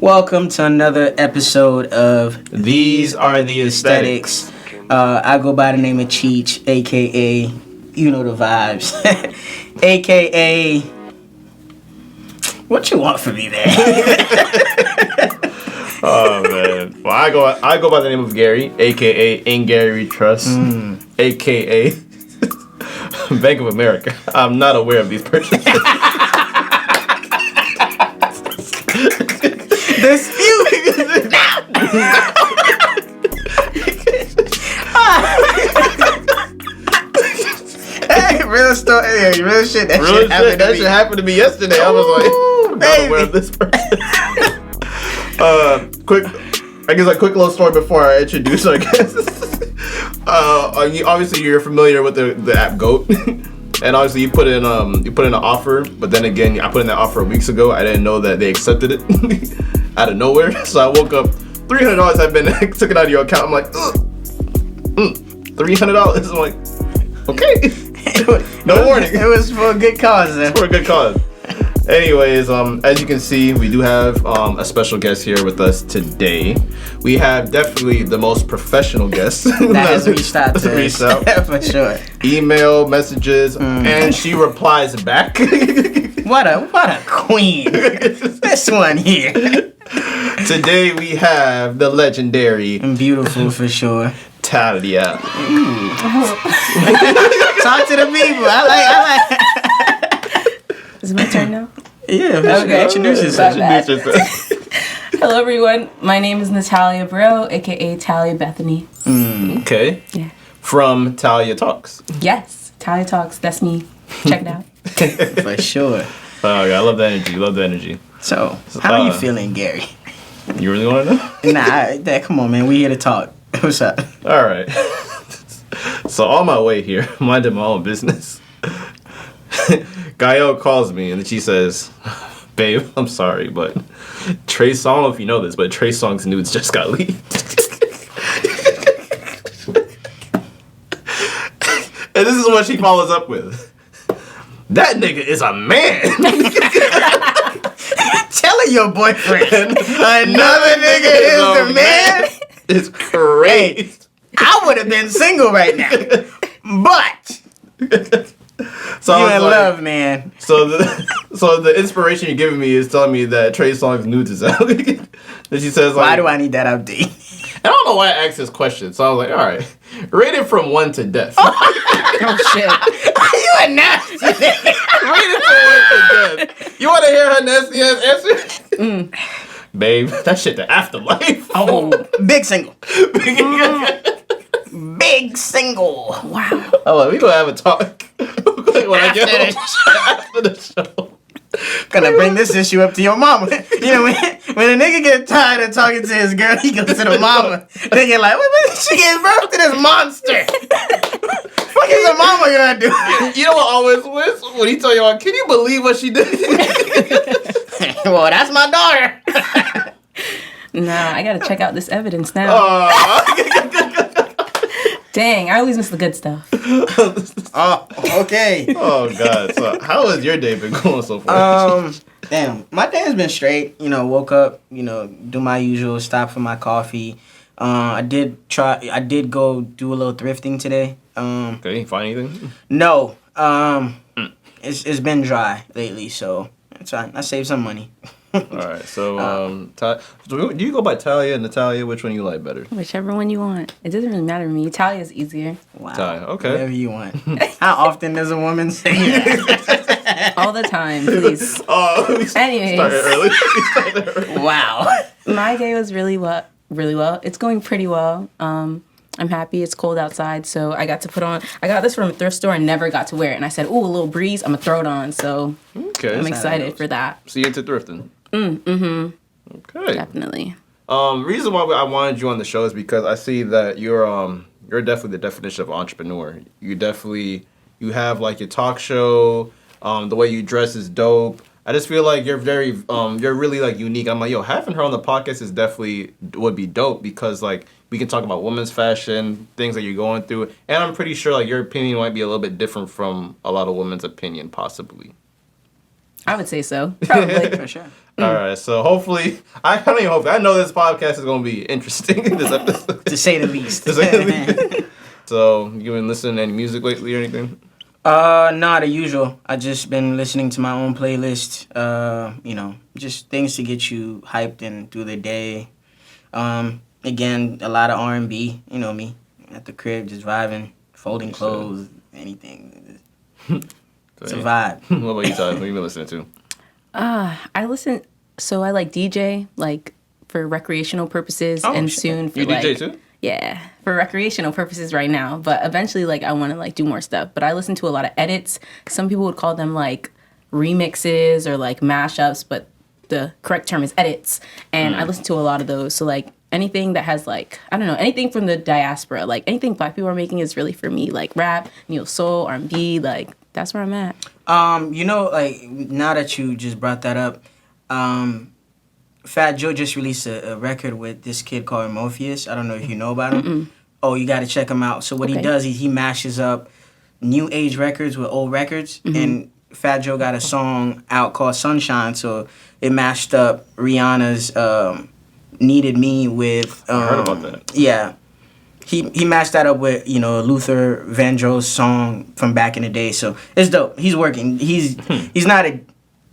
Welcome to another episode of These Are the Aesthetics. I go by the name of Cheech, aka you know the vibes, aka what you want from me, man. Oh man. Well, I go by the name of Gary, aka In Gary Trust, aka Bank of America. I'm not aware of these purchases. Dispute. Hey, real story. Hey, real shit. That shit happened to me. That shit happened to me yesterday. I was like, not aware of this person. Quick little story before I introduce our guest. Obviously you're familiar with the app Goat. And obviously you put in an offer, but then again I put in that offer weeks ago. I didn't know that they accepted it out of nowhere. So I woke up, $300 had been took it out of your account. I'm like, $300. I'm like, okay. No warning. It was for a good cause then. For a good cause. Anyways, as you can see, we do have a special guest here with us today. We have definitely the most professional guest that has reached out to us. For sure. Email, messages, and she replies back. What a queen. This one here. Today we have the legendary and beautiful for sure, Natalia. Talk to the people. I like. Is it my turn now? Yeah. Okay. Introduce yourself. Hello, everyone. My name is Natalia Bro, aka Talia Bethany. Okay. Yeah. From Talia Talks. Yes, Talia Talks. That's me. Check it out. For sure. Oh, God, I love the energy. Love the energy. So, how are you feeling, Gary? You really want to know? Nah, come on, man. We here to talk. What's up? All right. So on my way here, minding my own business, Gael calls me and then she says, "Babe, I'm sorry, but Trey Songz, I don't know if you know this, but Trey Songz nudes just got leaked." And this is what she follows up with. "That nigga is a man." Telling your boyfriend another nigga is the man. It's crazy. I would have been single right now, but So you in love, man. So the inspiration you're giving me is telling me that Trey Songz nudes is out. And she says, like, why do I need that update? I don't know why I asked this question. So I was like, all right, rate it from 1 to death. Oh shit! You a nasty nigga. Rate it from 1 to death. You want to hear her nasty ass answer? Babe, that shit the afterlife. Oh, big single. Big single. Wow. Oh, we gonna have a talk when I get home after the show. Gonna bring this issue up to your mama. You know, when a nigga get tired of talking to his girl, he goes to the mama. They get like, what? She gave birth to this monster. What is the mama gonna do? You know what always wins? When he tell y'all, can you believe what she did? Well, that's my daughter. Nah, I gotta check out this evidence now. Dang, I always miss the good stuff. Oh, okay. Oh God! So, how has your day been going so far? Damn, my day has been straight. You know, woke up. You know, do my usual, stop for my coffee. I did go do a little thrifting today. Okay, you find anything? No. It's been dry lately, so it's fine. I saved some money. All right. So, do you go by Talia and Natalia? Which one you like better? Whichever one you want. It doesn't really matter to me. Talia's easier. Wow. Talia. Okay. Whatever you want. How often does a woman say that? All the time, please. Oh, Anyways. Started early. Wow. My day was really well. It's going pretty well. I'm happy. It's cold outside, so I got this from a thrift store and never got to wear it. And I said, ooh, a little breeze, I'm gonna throw it on. So Okay. I'm excited for that. So you into thrifting? Mm-hmm. Okay. Definitely. Reason why I wanted you on the show is because I see that you're definitely the definition of entrepreneur. You have like your talk show. The way you dress is dope. I just feel like you're really like unique. I'm like, yo, having her on the podcast is would be dope because like we can talk about women's fashion, things that you're going through, and I'm pretty sure like your opinion might be a little bit different from a lot of women's opinion, possibly. I would say so. Probably. For sure. All right, so hopefully, I don't even hope. I know this podcast is going to be interesting. This episode, To say the least. To say the least. So, you been listening to any music lately or anything? Nah, the usual. I just been listening to my own playlist. Just things to get you hyped and through the day. Again, a lot of R&B. You know me, at the crib, just vibing, folding clothes, anything. It's a vibe. What about you, Todd? What you been listening to? I like DJ, like for recreational purposes, and soon for You like DJ too? yeah, for recreational purposes right now. But eventually, like I want to like do more stuff. But I listen to a lot of edits. Some people would call them like remixes or like mashups, but the correct term is edits. And I listen to a lot of those. So like anything that has like I don't know anything from the diaspora, like anything Black people are making is really for me. Like rap, neo soul, R&B, like that's where I'm at. Like now that you just brought that up, Fat Joe just released a record with this kid called Morpheus. I don't know if you know about him. Mm-mm. Oh, you got to check him out. So what he does, he mashes up new age records with old records, and Fat Joe got a song out called Sunshine. So it mashed up Rihanna's "Needed Me" with. I heard about that. Yeah. He matched that up with, Luther Vandross song from back in the day. So it's dope. He's working. He's not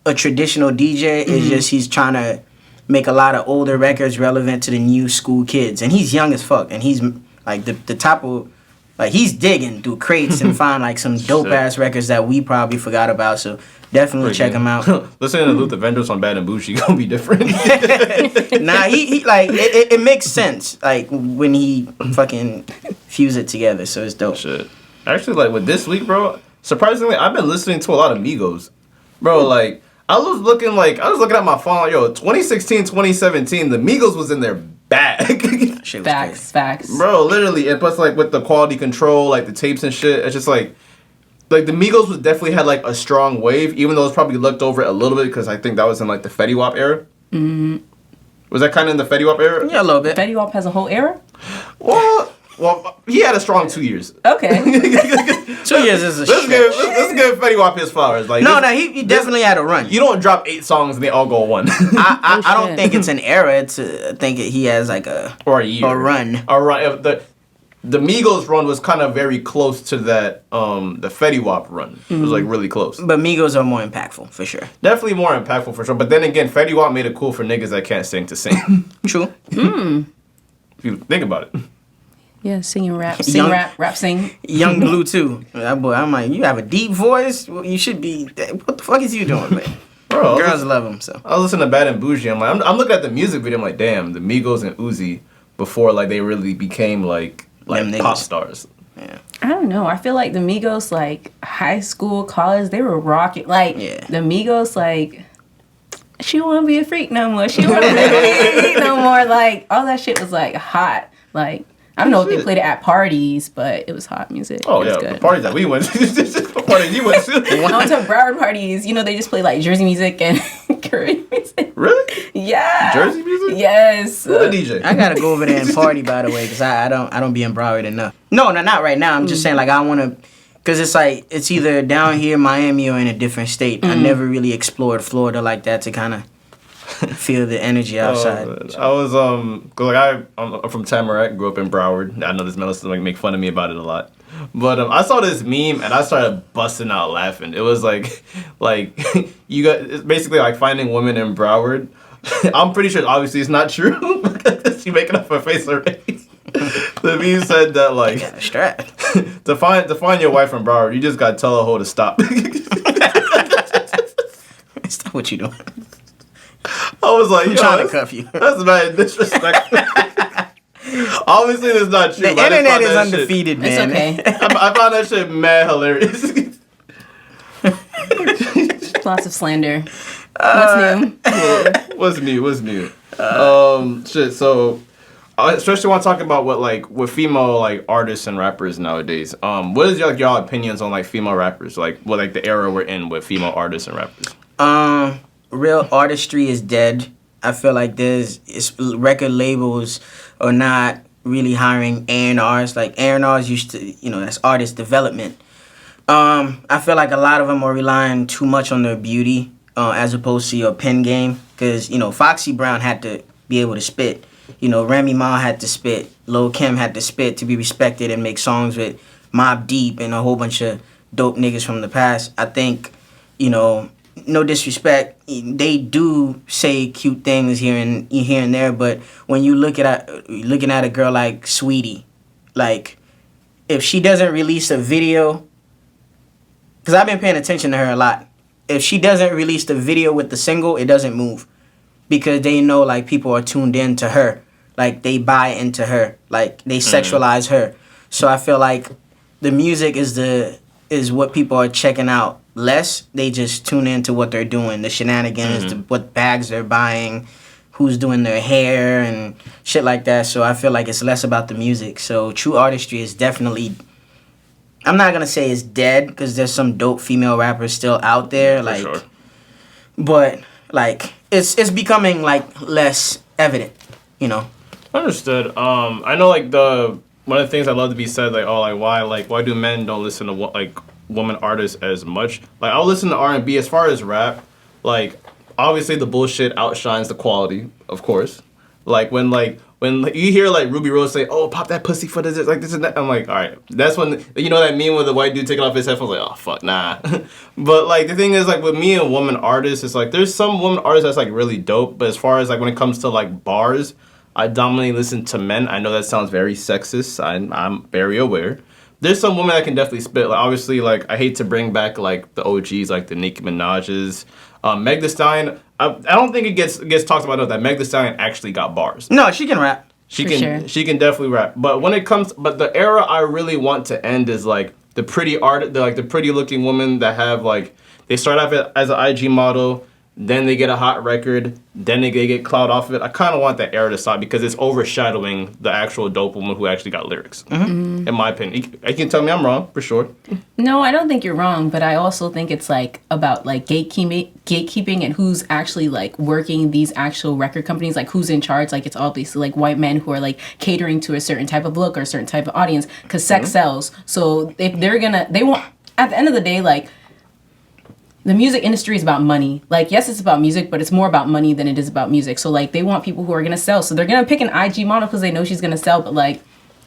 a traditional DJ. It's just he's trying to make a lot of older records relevant to the new school kids. And he's young as fuck. And he's like the top of like he's digging through crates and find like some dope ass records that we probably forgot about. So definitely check him out. Listening to Luther Vandross on Bad and Bougie gonna be different. Nah, he like it makes sense like when he fucking fuse it together. So it's dope. Shit. Actually, like with this week, bro. Surprisingly, I've been listening to a lot of Migos, bro. Like I was looking at my phone. Like, yo, 2016, 2017, the Migos was in their bag. Shit was crazy. Facts. Bro, literally, and plus like with the quality control, like the tapes and shit, it's just like the Migos was definitely had like a strong wave, even though it's probably looked over it a little bit because I think that was in like the Fetty Wap era. Mm-hmm. Was that kind of in the Fetty Wap era? Yeah, a little bit. Fetty Wap has a whole era? Well, he had a strong 2 years. Okay. 2 years is a Let's stretch. give Fetty Wap his flowers. Like He definitely had a run. You don't drop 8 songs and they all go one. I don't think it's an era. I think he has like a year. a run. A run. The Migos run was kind of very close to that. The Fetty Wap run it was like really close. But Migos are more impactful for sure. Definitely more impactful for sure. But then again, Fetty Wap made it cool for niggas that can't sing to sing. True. If you think about it. Yeah, singing rap. Sing Young- rap, sing. Young Blue too. That boy, I'm like, you have a deep voice. Well, you should be. What the fuck is you doing, man? Bro, Girls love him so. I was listening to Bad and Bougie. I'm like, I'm looking at the music video. I'm like, damn, the Migos and Uzi before like they really became like Them pop niggas. stars. Yeah. I don't know. I feel like the Migos, like high school, college, they were rocking. Like the Migos, like she won't be a freak no more. She won't be a freak no more. Like all that shit was like hot. Like I don't know if they played it at parties, but it was hot music. Oh it was yeah, good. the parties that we went to. The parties you went to. I went to Broward parties. You know, they just play like Jersey music and Caribbean music. Really? Yeah. Jersey music? Yes. Who's the DJ? I gotta go over there and party, by the way, because I don't be in Broward enough. No, not right now. I'm just saying, like, I want to, because it's like, it's either down here, Miami, or in a different state. I never really explored Florida like that to kind of feel the energy outside. I was cause I'm from Tamarack, grew up in Broward. I know this man like make fun of me about it a lot, but I saw this meme and I started busting out laughing. It was like you got it's basically like finding women in Broward. I'm pretty sure obviously it's not true. She making up her face already. The meme said that like Strap. to find your wife in Broward, you just gotta tell a hoe to stop. Stop what you doing. I was like, I'm trying to cuff you. That's bad disrespect. Obviously, that's not true. The but I just internet found is that undefeated, It's man. okay. I found that shit mad hilarious. Lots of slander. What's new? What's new? Shit. So, I especially want to talk about what female like artists and rappers nowadays. What is y'all opinions on like female rappers? Like what like the era we're in with female artists and rappers? Real artistry is dead. I feel like record labels are not really hiring A&Rs. Like A&Rs used to, that's artist development. I feel like a lot of them are relying too much on their beauty. as opposed to your pen game. Because, Foxy Brown had to be able to spit. Remy Ma had to spit. Lil' Kim had to spit to be respected and make songs with Mobb Deep and a whole bunch of dope niggas from the past. I think, no disrespect, they do say cute things here and there, but when you looking at a girl like Sweetie, like, if she doesn't release a video, because I've been paying attention to her a lot, if she doesn't release the video with the single, it doesn't move. Because they know, like, people are tuned in to her. Like, they buy into her. Like, they sexualize her. So I feel like the music is what people are checking out less. They just tune into what they're doing. The shenanigans, what bags they're buying, who's doing their hair, and shit like that. So I feel like it's less about the music. So true artistry is definitely... I'm not going to say it's dead, because there's some dope female rappers still out there. Like, sure. But, like, it's becoming, like, less evident, Understood. I know, like, one of the things I love to be said, like, why do men don't listen to, like, woman artists as much? Like, I'll listen to R&B. As far as rap, like, obviously the bullshit outshines the quality, of course. Like, when you hear, like, Ruby Rose say, oh, pop that pussy for this, like, this and that, I'm like, all right. That's when, that meme with the white dude taking off his headphones, like, oh, fuck, nah. But, like, the thing is, like, with me and woman artists, it's like, there's some woman artists that's, like, really dope, but as far as, like, when it comes to, like, bars, I dominantly listen to men. I know that sounds very sexist. I'm very aware. There's some women that can definitely spit. Like, obviously, like, I hate to bring back, like, the OGs, like the Nicki Minaj's. Meg Thee Stallion, I don't think it gets talked about enough that Meg Thee Stallion actually got bars. No, she can rap. She can definitely rap. But when it comes, the era I really want to end is, like, the pretty the pretty looking women that have, like, they start off as an IG model, then they get a hot record, then they get clout off of it. I kind of want that era to stop because it's overshadowing the actual dope woman who actually got lyrics. Mm-hmm. In my opinion. You can tell me I'm wrong, for sure. No, I don't think you're wrong, but I also think it's, like, about, like, gatekeeping and who's actually, like, working these actual record companies, like, who's in charge. Like, it's obviously, like, white men who are, like, catering to a certain type of look or a certain type of audience because sex sells. So if they want, at the end of the day, like, the music industry is about money. Like, yes, it's about music, but it's more about money than it is about music. So, like, they want people who are going to sell. So they're going to pick an IG model because they know she's going to sell. But, like,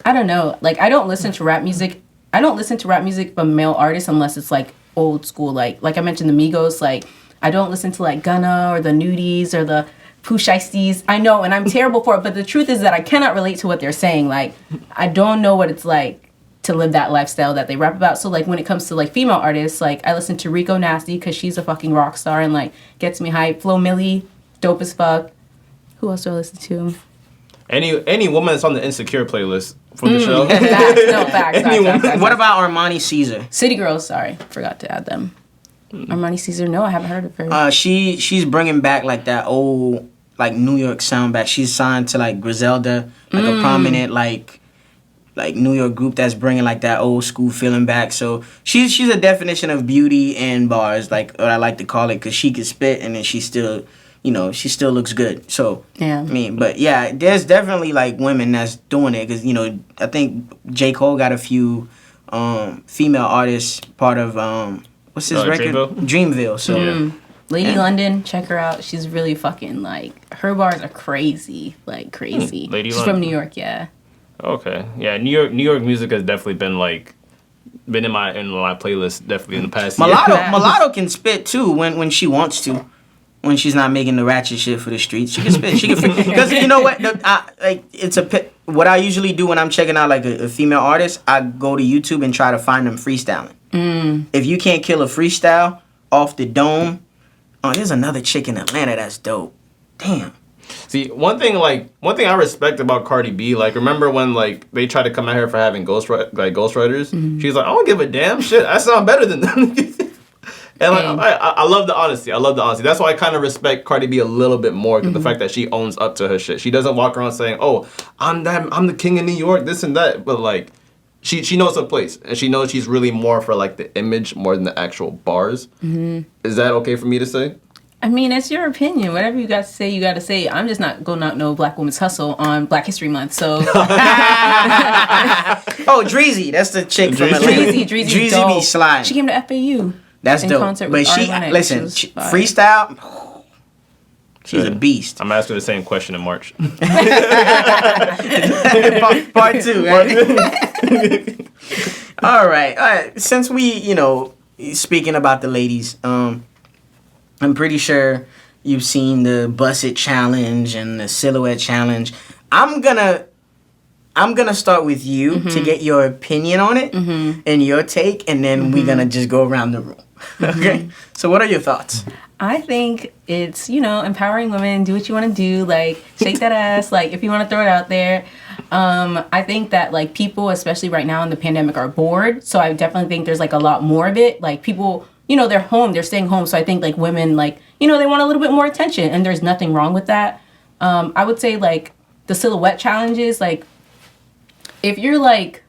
I don't know. Like, I don't listen to rap music. I don't listen to rap music from male artists unless it's, like, old school. Like I mentioned, the Migos. Like, I don't listen to, like, Gunna or the Nudies or the Pooh Shiesties. I know, and I'm terrible for it. But the truth is that I cannot relate to what they're saying. Like, I don't know what it's like to live that lifestyle that they rap about. So, like, when it comes to, like, female artists, like, I listen to Rico Nasty because she's a fucking rock star and, like, gets me hype. Flo Milli, dope as fuck. Who else do I listen to? Any woman that's on the Insecure playlist from the show. Facts. What about Armani Caesar? City Girls, sorry. Forgot to add them. Armani Caesar, no, I haven't heard of her. She's bringing back, like, that old, like, New York sound back. She's signed to, like, Griselda, like, a prominent, like New York group that's bringing, like, that old school feeling back. So she's a definition of beauty and bars, like what I like to call it, because she can spit and then she still looks good. So yeah, I mean, but yeah, there's definitely, like, women that's doing it because I think J. Cole got a few female artists part of what's his record? Dreamville. So Lady London, check her out. She's really fucking, like, her bars are crazy, like crazy. She's from New York, yeah. Okay, yeah, New York music has definitely been in my playlist definitely in the past year. Mulatto can spit too when she wants to, when she's not making the ratchet shit for the streets. She can spit. She can because you know what, what I usually do when I'm checking out, like, a female artist, I go to YouTube and try to find them freestyling. If you can't kill a freestyle off the dome, there's another chick in Atlanta that's dope. Damn. See, one thing I respect about Cardi B, like, remember when, like, they tried to come at her for having ghostwriters? Mm-hmm. She's like, I don't give a damn shit. I sound better than them. And, like, I love the honesty. That's why I kind of respect Cardi B a little bit more, because the fact that she owns up to her shit. She doesn't walk around saying, oh, I'm the king of New York, this and that. But, like, she knows her place, and she knows she's really more for, like, the image more than the actual bars. Mm-hmm. Is that okay for me to say? I mean, it's your opinion. Whatever you got to say, you got to say. I'm just not going out no Black Women's Hustle on Black History Month, so. Oh, Dreezy. That's the chick from Atlanta. Dreezy be sliding. She came to FAU. That's in dope. concert But with she, Ari Lennox. listen, It was fire. freestyle. She's a beast. I'm asking the same question in March. Part 2. Right? All right. Since we, speaking about the ladies, I'm pretty sure you've seen the Bust It Challenge and the Silhouette Challenge. I'm gonna start with you to get your opinion on it and your take, and then we're gonna just go around the room. Okay. So, what are your thoughts? I think it's, empowering women, do what you want to do, like, shake that ass, like, if you want to throw it out there. I think that, like, people, especially right now in the pandemic, are bored, so I definitely think there's, like, a lot more of it. Like, people, they're home, they're staying home, so I think, like, women, like, they want a little bit more attention, and there's nothing wrong with that. I would say, like, the silhouette challenges, like, if you're, like,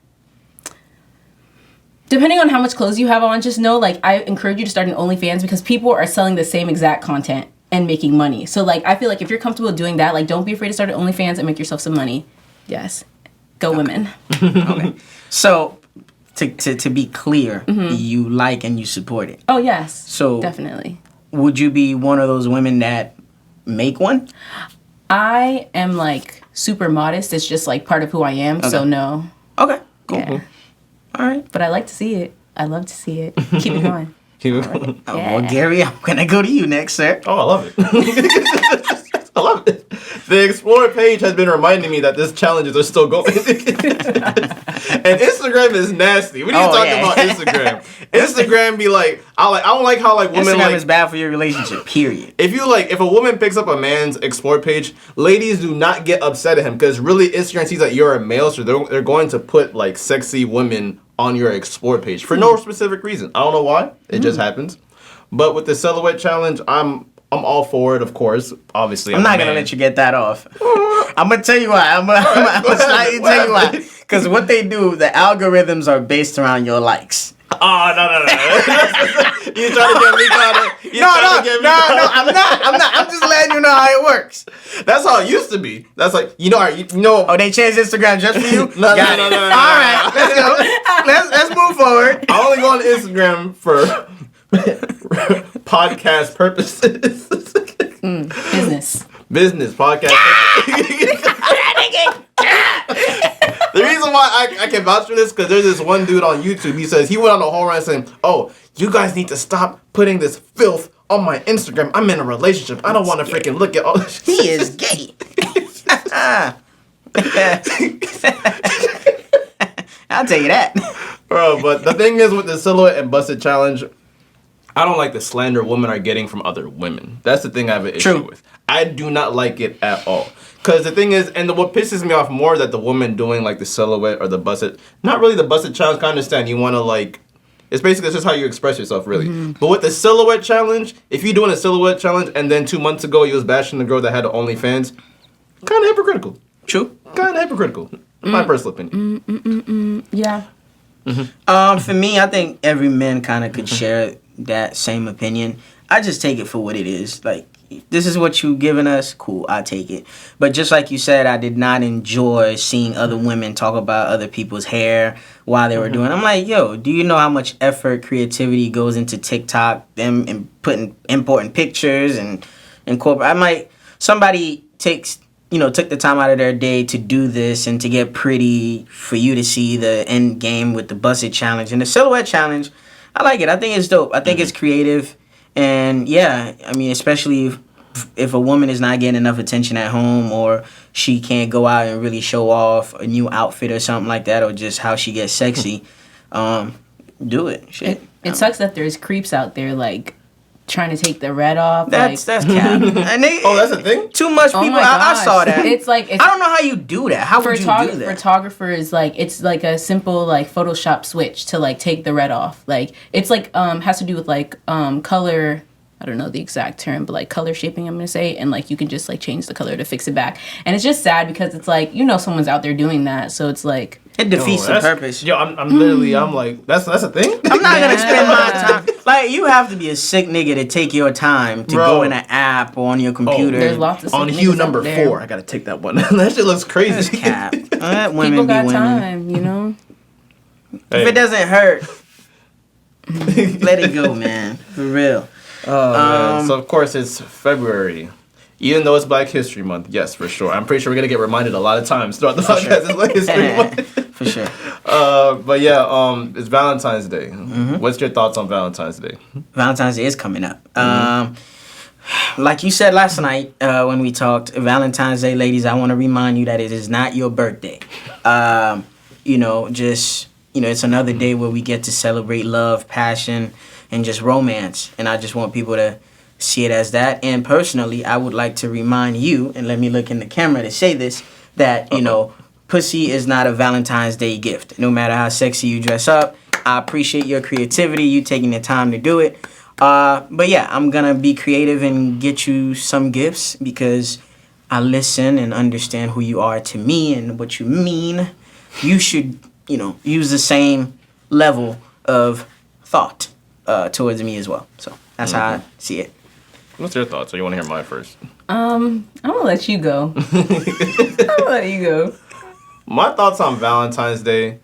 depending on how much clothes you have on, just know, like, I encourage you to start an OnlyFans because people are selling the same exact content and making money. So, like, I feel like if you're comfortable doing that, like, don't be afraid to start an OnlyFans and make yourself some money. Yes. Go women. Okay. So, to be clear, you like and you support it. Oh, yes. So, definitely. Would you be one of those women that make one? I am, like, super modest. It's just, like, part of who I am. So, no. Okay. Cool. Yeah. All right. But I like to see it. I love to see it. Keep it going. Well, Yeah. Gary, I'm going to go to you next, sir. Oh, I love it. I love it. The Explore page has been reminding me that these challenges are still going. And Instagram is nasty. What are you talking about Instagram? Instagram be like, I don't like how like women Instagram like is bad for your relationship, period. if a woman picks up a man's Explore page, ladies do not get upset at him because really Instagram sees that you're a male, so they're going to put like sexy women on your Explore page for no specific reason. I don't know why. It just happens. But with the silhouette challenge, I'm all for it, of course. Obviously, I'm not going to let you get that off. I'm going to tell you why. I'm going to slightly tell you why. Because what they do, the algorithms are based around your likes. Oh, no. You trying to get me caught up? No, I'm not. I'm just letting you know how it works. That's how it used to be. That's like, Oh, they changed Instagram just for you? No. All right, let's go. Let's move forward. I only go on Instagram for podcast purposes. Business podcast. The reason why I can vouch for this because there's this one dude on YouTube. He says he went on a whole rant saying, "Oh, you guys need to stop putting this filth on my Instagram. I'm in a relationship. I don't want to freaking look at all this." He is gay. I'll tell you that. Bro, but the thing is with the silhouette and busted challenge, I don't like the slander women are getting from other women. That's the thing I have an issue with. I do not like it at all. Because the thing is, and what pisses me off more that the woman doing like the silhouette or the busted, not really the busted challenge, I understand. You want to like, it's basically just how you express yourself really. But with the silhouette challenge, if you're doing a silhouette challenge and then 2 months ago you was bashing the girl that had the OnlyFans, kind of hypocritical. True. Kind of hypocritical. My personal opinion. Yeah. For me, I think every man kind of could share that same opinion. I just take it for what it is. Like, this is what you giving us, cool, I take it. But just like you said, I did not enjoy seeing other women talk about other people's hair while they were doing it. I'm like, yo, do you know how much effort, creativity goes into TikTok, them and importing pictures and incorporate? I'm like, somebody took the time out of their day to do this and to get pretty for you to see the end game with the busted challenge and the silhouette challenge. I like it. I think it's dope. I think it's creative. And yeah, I mean, especially if a woman is not getting enough attention at home or she can't go out and really show off a new outfit or something like that or just how she gets sexy, do it. Shit. It sucks that there's creeps out there like trying to take the red off. That's cap. And that's a thing? Too much people. I saw that. It's like I don't know how you do that. How would you do that? Photographers, like, it's like a simple like Photoshop switch to like take the red off. Like, it's like has to do with like color. I don't know the exact term, but like color shaping, I'm gonna say, and like you can just like change the color to fix it back. And it's just sad because it's like, someone's out there doing that, so it's like it defeats the purpose. Yo, I'm literally, I'm like, that's a thing. I'm not gonna spend my time. Like, you have to be a sick nigga to take your time to go in an app or on your computer. There's lots of on Hue number 4. I gotta take that one. That shit looks crazy. That's cap. People got time, Hey. If it doesn't hurt, Let it go, man. For real. Oh, man. So, of course, it's February. Even though it's Black History Month, yes, for sure. I'm pretty sure we're going to get reminded a lot of times throughout the podcast. It's Black History Month. For sure. But yeah, it's Valentine's Day. What's your thoughts on Valentine's Day? Valentine's Day is coming up. Like you said last night when we talked, Valentine's Day, ladies, I want to remind you that it is not your birthday. It's another day where we get to celebrate love, passion, and just romance. And I just want people to see it as that. And personally, I would like to remind you, and let me look in the camera to say this, that, pussy is not a Valentine's Day gift. No matter how sexy you dress up, I appreciate your creativity, you taking the time to do it. But yeah, I'm going to be creative and get you some gifts because I listen and understand who you are to me and what you mean. You should, use the same level of thought towards me as well. So that's how I see it. What's your thoughts? Or you want to hear mine first? I'm gonna let you go. I'm gonna let you go. My thoughts on Valentine's Day.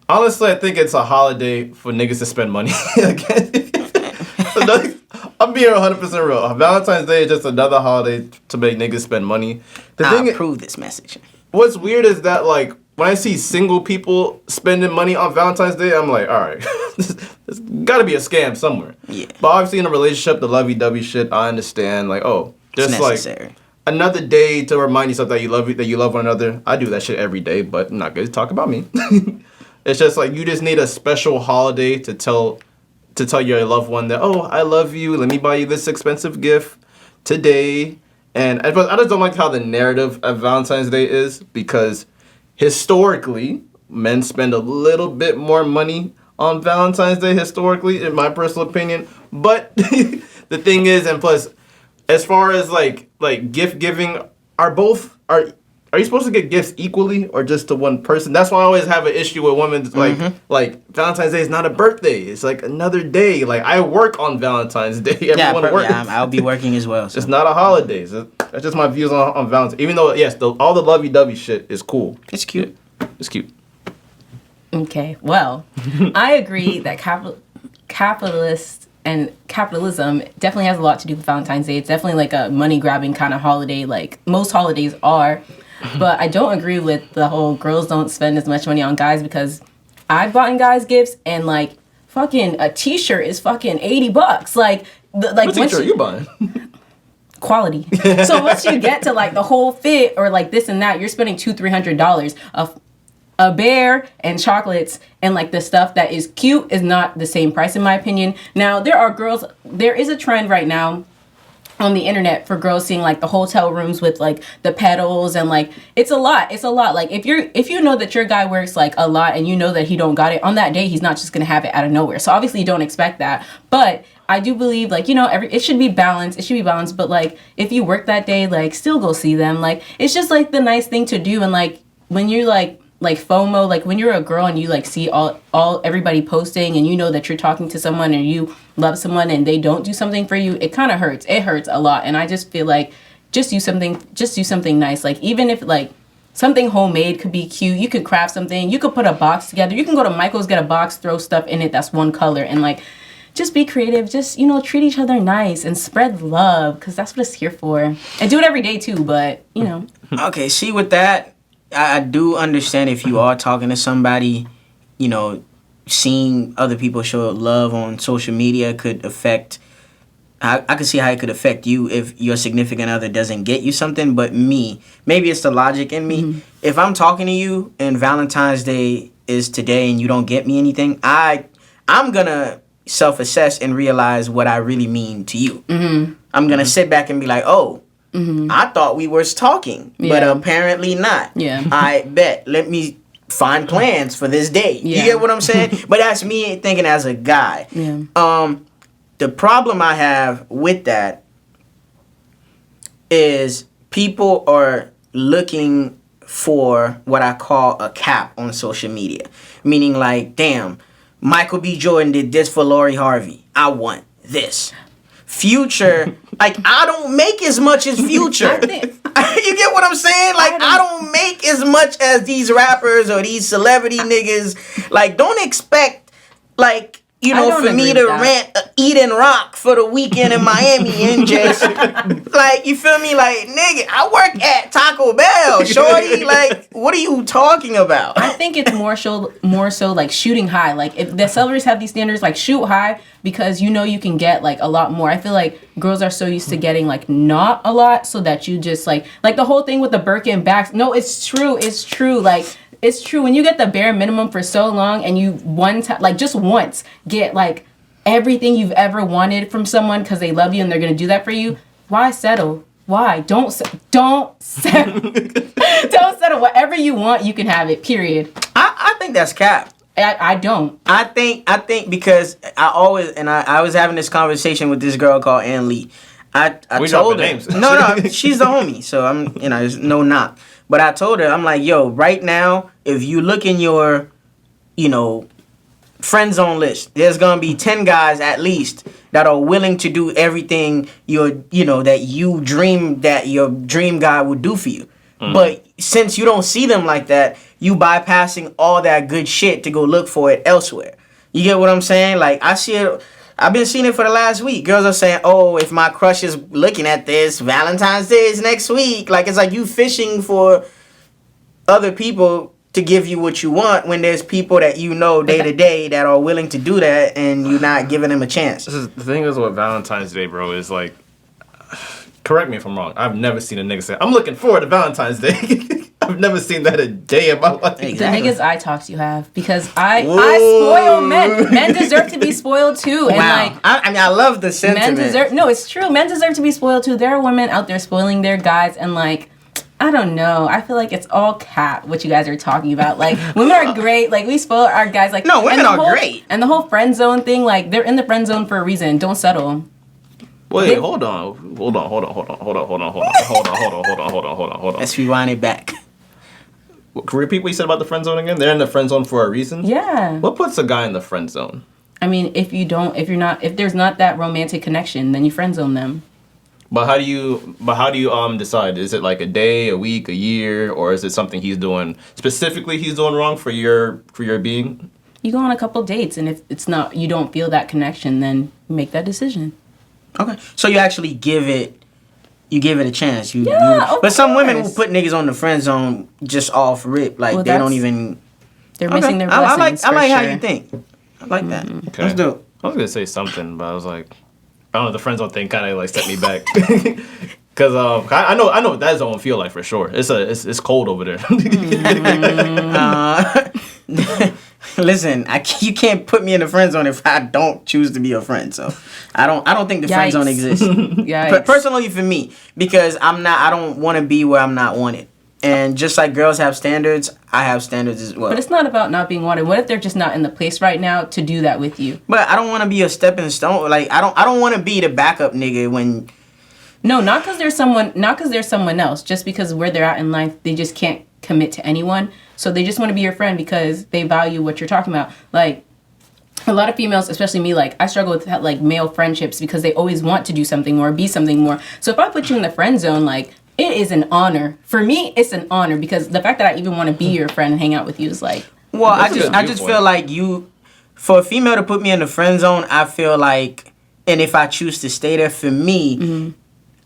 Honestly, I think it's a holiday for niggas to spend money. I'm being 100% real. Valentine's Day is just another holiday to make niggas spend money. I approve this message. What's weird is that, like, when I see single people spending money on Valentine's Day, I'm like, all right, there's got to be a scam somewhere. Yeah. But obviously in a relationship, the lovey-dovey shit, I understand. Like, oh, just necessary. Like another day to remind yourself that you love one another. I do that shit every day, but I'm not going to talk about me. It's just like you just need a special holiday to tell your loved one that, oh, I love you. Let me buy you this expensive gift today. And I just don't like how the narrative of Valentine's Day is because historically, men spend a little bit more money on Valentine's Day historically, in my personal opinion. But the thing is, and plus, as far as like gift giving, are you supposed to get gifts equally or just to one person? That's why I always have an issue with women. Like Valentine's Day is not a birthday. It's like another day. Like I work on Valentine's Day. Everyone works. Yeah, I'll be working as well. So. It's not a holiday. So that's just my views on Valentine's. Even though, yes, all the lovey-dovey shit is cool. It's cute. It's cute. Okay, well, I agree that capitalism definitely has a lot to do with Valentine's Day. It's definitely like a money-grabbing kind of holiday, like most holidays are. But I don't agree with the whole girls don't spend as much money on guys because I've gotten guys gifts and like fucking a t-shirt is fucking $80. Like what t-shirt are you buying? Quality. So once you get to like the whole fit or like this and that, you're spending $200-300 of a bear and chocolates and like the stuff that is cute is not the same price in my opinion. Now there is a trend right now on the internet for girls seeing like the hotel rooms with like the petals and like it's a lot like if you know that your guy works like a lot and you know that he don't got it on that day, he's not just gonna have it out of nowhere, so obviously you don't expect that. But I do believe like it should be balanced, but like if you work that day, like still go see them. Like it's just like the nice thing to do. And like when you're like FOMO, like when you're a girl and you like see all everybody posting and you know that you're talking to someone and you love someone and they don't do something for you, it kind of hurts. It hurts a lot. And I just feel like just do something nice. Like even if like something homemade could be cute, you could craft something, you could put a box together, you can go to Michael's, get a box, throw stuff in it that's one color, and like just be creative, just treat each other nice and spread love, because that's what it's here for. And do it every day too, but Okay, see, with that, I do understand if you are talking to somebody, seeing other people show love on social media could affect, I could see how it could affect you if your significant other doesn't get you something. But maybe it's the logic in me. Mm-hmm. If I'm talking to you and Valentine's Day is today and you don't get me anything, I'm going to self-assess and realize what I really mean to you. Mm-hmm. I'm going to sit back and be like, oh, mm-hmm. I thought we were talking, but apparently not. Yeah. I bet. Let me find plans for this day. Yeah. You get what I'm saying? But that's me thinking as a guy. Yeah. The problem I have with that is people are looking for what I call a cap on social media. Meaning like, damn, Michael B. Jordan did this for Lori Harvey. I want this. Future, like, I don't make as much as Future. You get what I'm saying? Like, I don't make as much as these rappers or these celebrity niggas. Like, don't expect, like, you I know, don't for me agree to with that. rent Eden Rock for the weekend in Miami and just, like, you feel me? Like, nigga, I work at Taco Bell, shorty. Like, what are you talking about? I think it's more so like shooting high. Like if the celebrities have these standards, like shoot high because you know you can get like a lot more. I feel like girls are so used to getting like not a lot, so that you just like the whole thing with the Birkin bags. No, it's true. It's true. Like it's true. When you get the bare minimum for so long and you just once get like everything you've ever wanted from someone because they love you and they're gonna do that for you, why settle? Why? Don't settle. Don't settle. Whatever you want, you can have it. Period. I think that's cap. I don't. I think because I was having this conversation with this girl called Ann Lee. I We told her dropping names. no, she's the homie, so I'm there's no knock. But I told her, I'm like, yo, right now, if you look in your, friend zone list, there's gonna be 10 guys at least that are willing to do everything that your dream guy would do for you. But since you don't see them like that, you bypassing all that good shit to go look for it elsewhere. You get what I'm saying? Like, I see it. I've been seeing it for the last week. Girls are saying, oh, if my crush is looking at this, Valentine's Day is next week. Like, it's like you fishing for other people to give you what you want when there's people that you know day to day that are willing to do that and you're not giving them a chance. The thing is with Valentine's Day, bro, is like, correct me if I'm wrong. I've never seen a nigga say, I'm looking forward to Valentine's Day. I've never seen that a day in my life. The niggas I talk to have, because I spoil men. Men deserve to be spoiled too. And Wow. I love the sentiment. No, it's true. Men deserve to be spoiled too. There are women out there spoiling their guys, and like, I don't know. I feel like it's all cap what you guys are talking about. Like, women are great. Like, we spoil our guys. Like, no, women are great. And the whole friend zone thing, like, they're in the friend zone for a reason. Don't settle. Wait, hold on. Let's rewind it back. Can you repeat what you said about the friend zone again? They're in the friend zone for a reason? Yeah. What puts a guy in the friend zone? I mean, if there's not that romantic connection, then you friend zone them. But how do you decide? Is it like a day, a week, a year, or is it something he's doing wrong for your being? You go on a couple dates, and if it's not, you don't feel that connection, then you make that decision. Okay. So you actually give it a chance. But some women will put niggas on the friend zone just off rip. Like, they don't even... They're missing their blessings. I like for how sure. you think. I like that. Okay. Let's do it. I was gonna say something, but I was like, I don't know. The friend zone thing kind of like set me back. Cause I know what that zone feel like for sure. It's cold over there. Listen, you can't put me in the friend zone if I don't choose to be a friend. So I don't think the friend zone exists. Personally for me, because I don't want to be where I'm not wanted. And just like girls have standards, I have standards as well. But it's not about not being wanted. What if they're just not in the place right now to do that with you? But I don't want to be a stepping stone. Like, I don't want to be the backup nigga when... No, not because there's someone else. Just because where they're at in life, they just can't commit to anyone. So they just want to be your friend because they value what you're talking about. Like, a lot of females, especially me, like, I struggle with like male friendships because they always want to do something more, be something more. So if I put you in the friend zone, like, it is an honor. For me, it's an honor because the fact that I even want to be your friend and hang out with you is like... Well, I just feel like for a female to put me in the friend zone, I feel like, and if I choose to stay there, for me,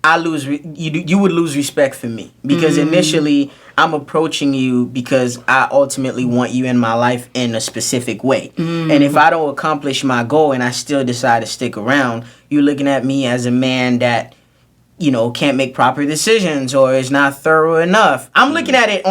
I lose. You would lose respect for me because initially I'm approaching you because I ultimately want you in my life in a specific way, and if I don't accomplish my goal and I still decide to stick around, you're looking at me as a man that, can't make proper decisions or is not thorough enough. I'm looking at it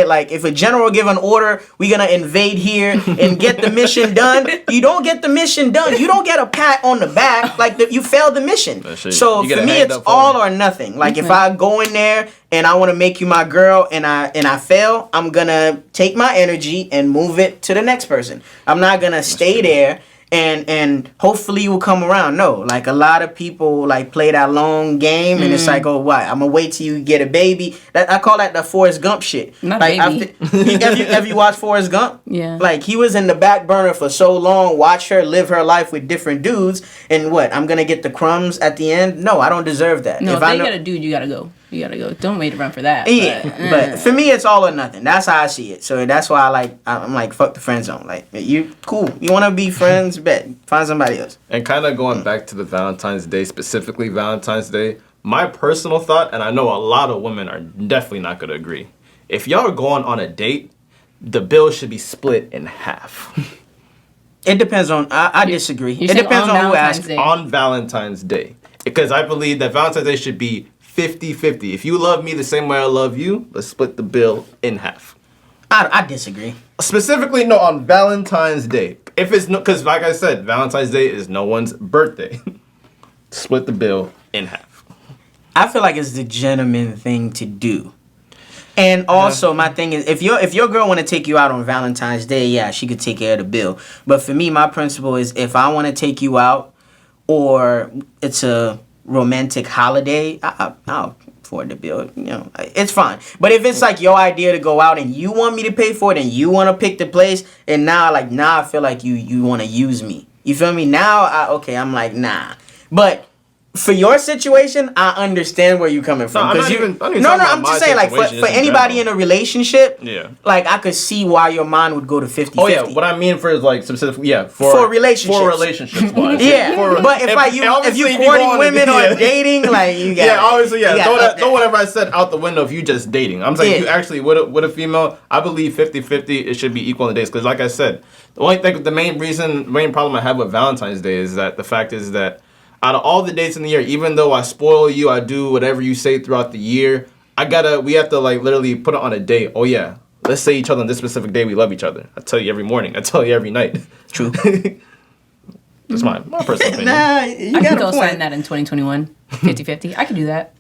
like if a general give an order, we're gonna invade here and get the mission done. You don't get the mission done. You don't get a pat on the back you failed the mission. So for me, it's all or nothing. Like if I go in there and I want to make you my girl and I fail, I'm gonna take my energy and move it to the next person. I'm not gonna stay there. And hopefully you will come around. No, like a lot of people like play that long game and it's like, oh, what? I'm gonna wait till you get a baby. I call that the Forrest Gump shit. Not like, baby. Have you watched Forrest Gump? Yeah. Like he was in the back burner for so long. Watch her live her life with different dudes, and what? I'm gonna get the crumbs at the end? No, I don't deserve that. No, if they get a dude, you gotta go. You gotta go. Don't wait around for that. Yeah, but for me, it's all or nothing. That's how I see it. So that's why I'm like, fuck the friend zone. Like, you cool. You want to be friends? Bet. Find somebody else. And kind of going back to the Valentine's Day, specifically Valentine's Day, my personal thought, and I know a lot of women are definitely not going to agree. If y'all are going on a date, the bill should be split in half. It depends on. I disagree. It saying depends on who asks. On Valentine's Day. Because I believe that Valentine's Day should be 50-50. If you love me the same way I love you, let's split the bill in half. I disagree. Specifically, no, on Valentine's Day. If it's no, because like I said, Valentine's Day is no one's birthday. Split the bill in half. I feel like it's the gentleman thing to do. And also, my thing is, if your girl want to take you out on Valentine's Day, yeah, she could take care of the bill. But for me, my principle is, if I want to take you out, or it's a romantic holiday, I'll afford the bill. You know, it's fine. But if it's like your idea to go out and you want me to pay for it and you want to pick the place, and now I feel like you want to use me. You feel me? Now, I'm like, nah. But for your situation, I understand where you're coming from. I'm just saying, like, for anybody in a relationship, yeah, like, I could see why your mind would go to 50-50. Oh yeah, what I mean for is like specifically, yeah, for relationships. For relationships wise. Yeah, but if you courting women or dating, like, you got. Yeah, obviously, yeah. Don't whatever I said out the window if you just dating. I'm saying, you actually with a female, I believe 50-50, it should be equal in the days. Because like I said, the main problem I have with Valentine's Day is that the fact is that out of all the dates in the year, even though I spoil you, I do whatever you say throughout the year, we have to like literally put it on a date. Oh yeah, let's say each other on this specific day we love each other. I tell you every morning. I tell you every night. True. That's my personal opinion. Nah, you I got can a go point. sign that in 2021. 50-50. I can do that.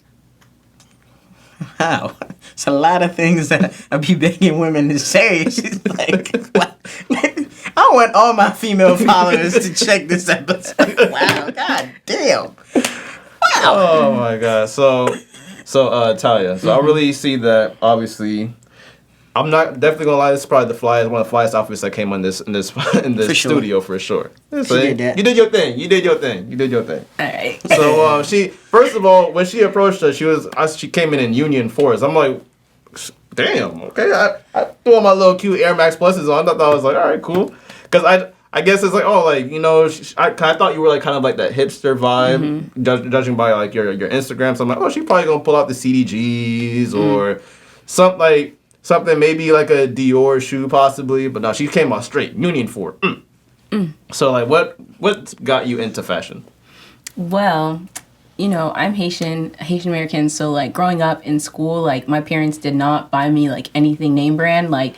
Wow. It's a lot of things that I be begging women to say. She's like, I want all my female followers to check this episode. Wow, god damn. Wow. Oh my god. So Talia. So I really see that. Obviously, I'm not definitely gonna lie. This is probably one of the flyest outfits that came in this studio for sure. So She did that. You did your thing. You did your thing. All right. So she first of all, when she approached us, she came in Union Force. I'm like, damn. Okay. I threw on my little cute Air Max Pluses on. I thought I was like, all right, cool. Because I guess it's like, oh, like, you know, I thought you were like kind of like that hipster vibe, judging by like your Instagram. So I'm like, oh, she probably gonna pull out the CDGs or something maybe like a Dior shoe possibly. But no, she came out straight Union 4. So like, what got you into fashion? Well, you know, I'm Haitian American, so like growing up in school, like my parents did not buy me like anything name brand. Like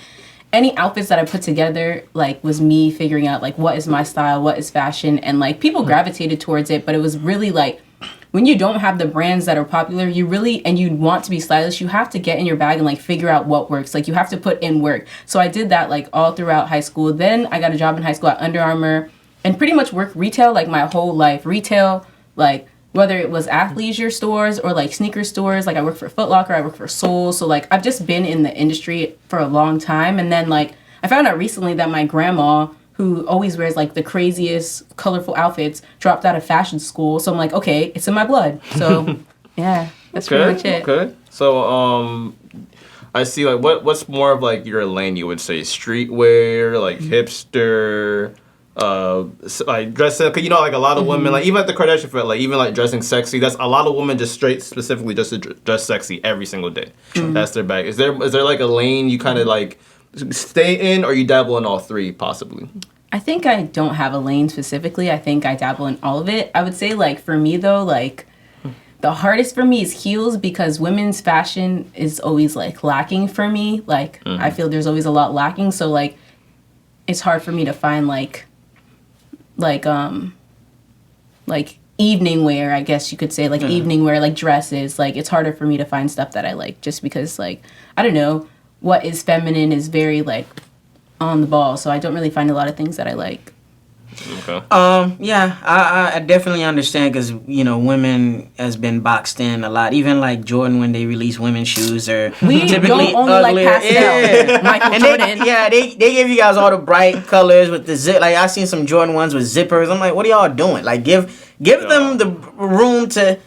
any outfits that I put together, like, was me figuring out like what is my style, what is fashion, and like people gravitated towards it, but it was really like when you don't have the brands that are popular, you want to be stylish, you have to get in your bag and like figure out what works. Like you have to put in work. So I did that like all throughout high school. Then I got a job in high school at Under Armour and pretty much worked retail like my whole life. Retail, like whether it was athleisure stores or like sneaker stores, like I worked for Foot Locker, I worked for Soul. So like I've just been in the industry for a long time. And then like I found out recently that my grandma, who always wears like the craziest colorful outfits, dropped out of fashion school. So I'm like, okay, it's in my blood. So yeah, that's pretty much it. Okay. So I see like what's more of like your lane, you would say? Streetwear, like hipster, like dressing, cause you know, like a lot of women, like even at the Kardashian fit, like even like dressing sexy. That's a lot of women just specifically just to dress sexy every single day. That's their bag. Is there like a lane you kind of like stay in, or you dabble in all three possibly? I think I don't have a lane specifically. I think I dabble in all of it. I would say like for me though, like the hardest for me is heels because women's fashion is always like lacking for me. Like I feel there's always a lot lacking. So like it's hard for me to find like evening wear, I guess you could say, like evening wear, like dresses. Like it's harder for me to find stuff that I like just because like, I don't know, what is feminine is very like on the ball. So I don't really find a lot of things that I like. Okay. Yeah, I definitely understand because, you know, women has been boxed in a lot. Even like Jordan, when they release women's shoes, are we typically don't only uglier. like pastel. Michael And Jordan. they give you guys all the bright colors with the zip. Like I seen some Jordan ones with zippers. I'm like, what are y'all doing? Like give them the room to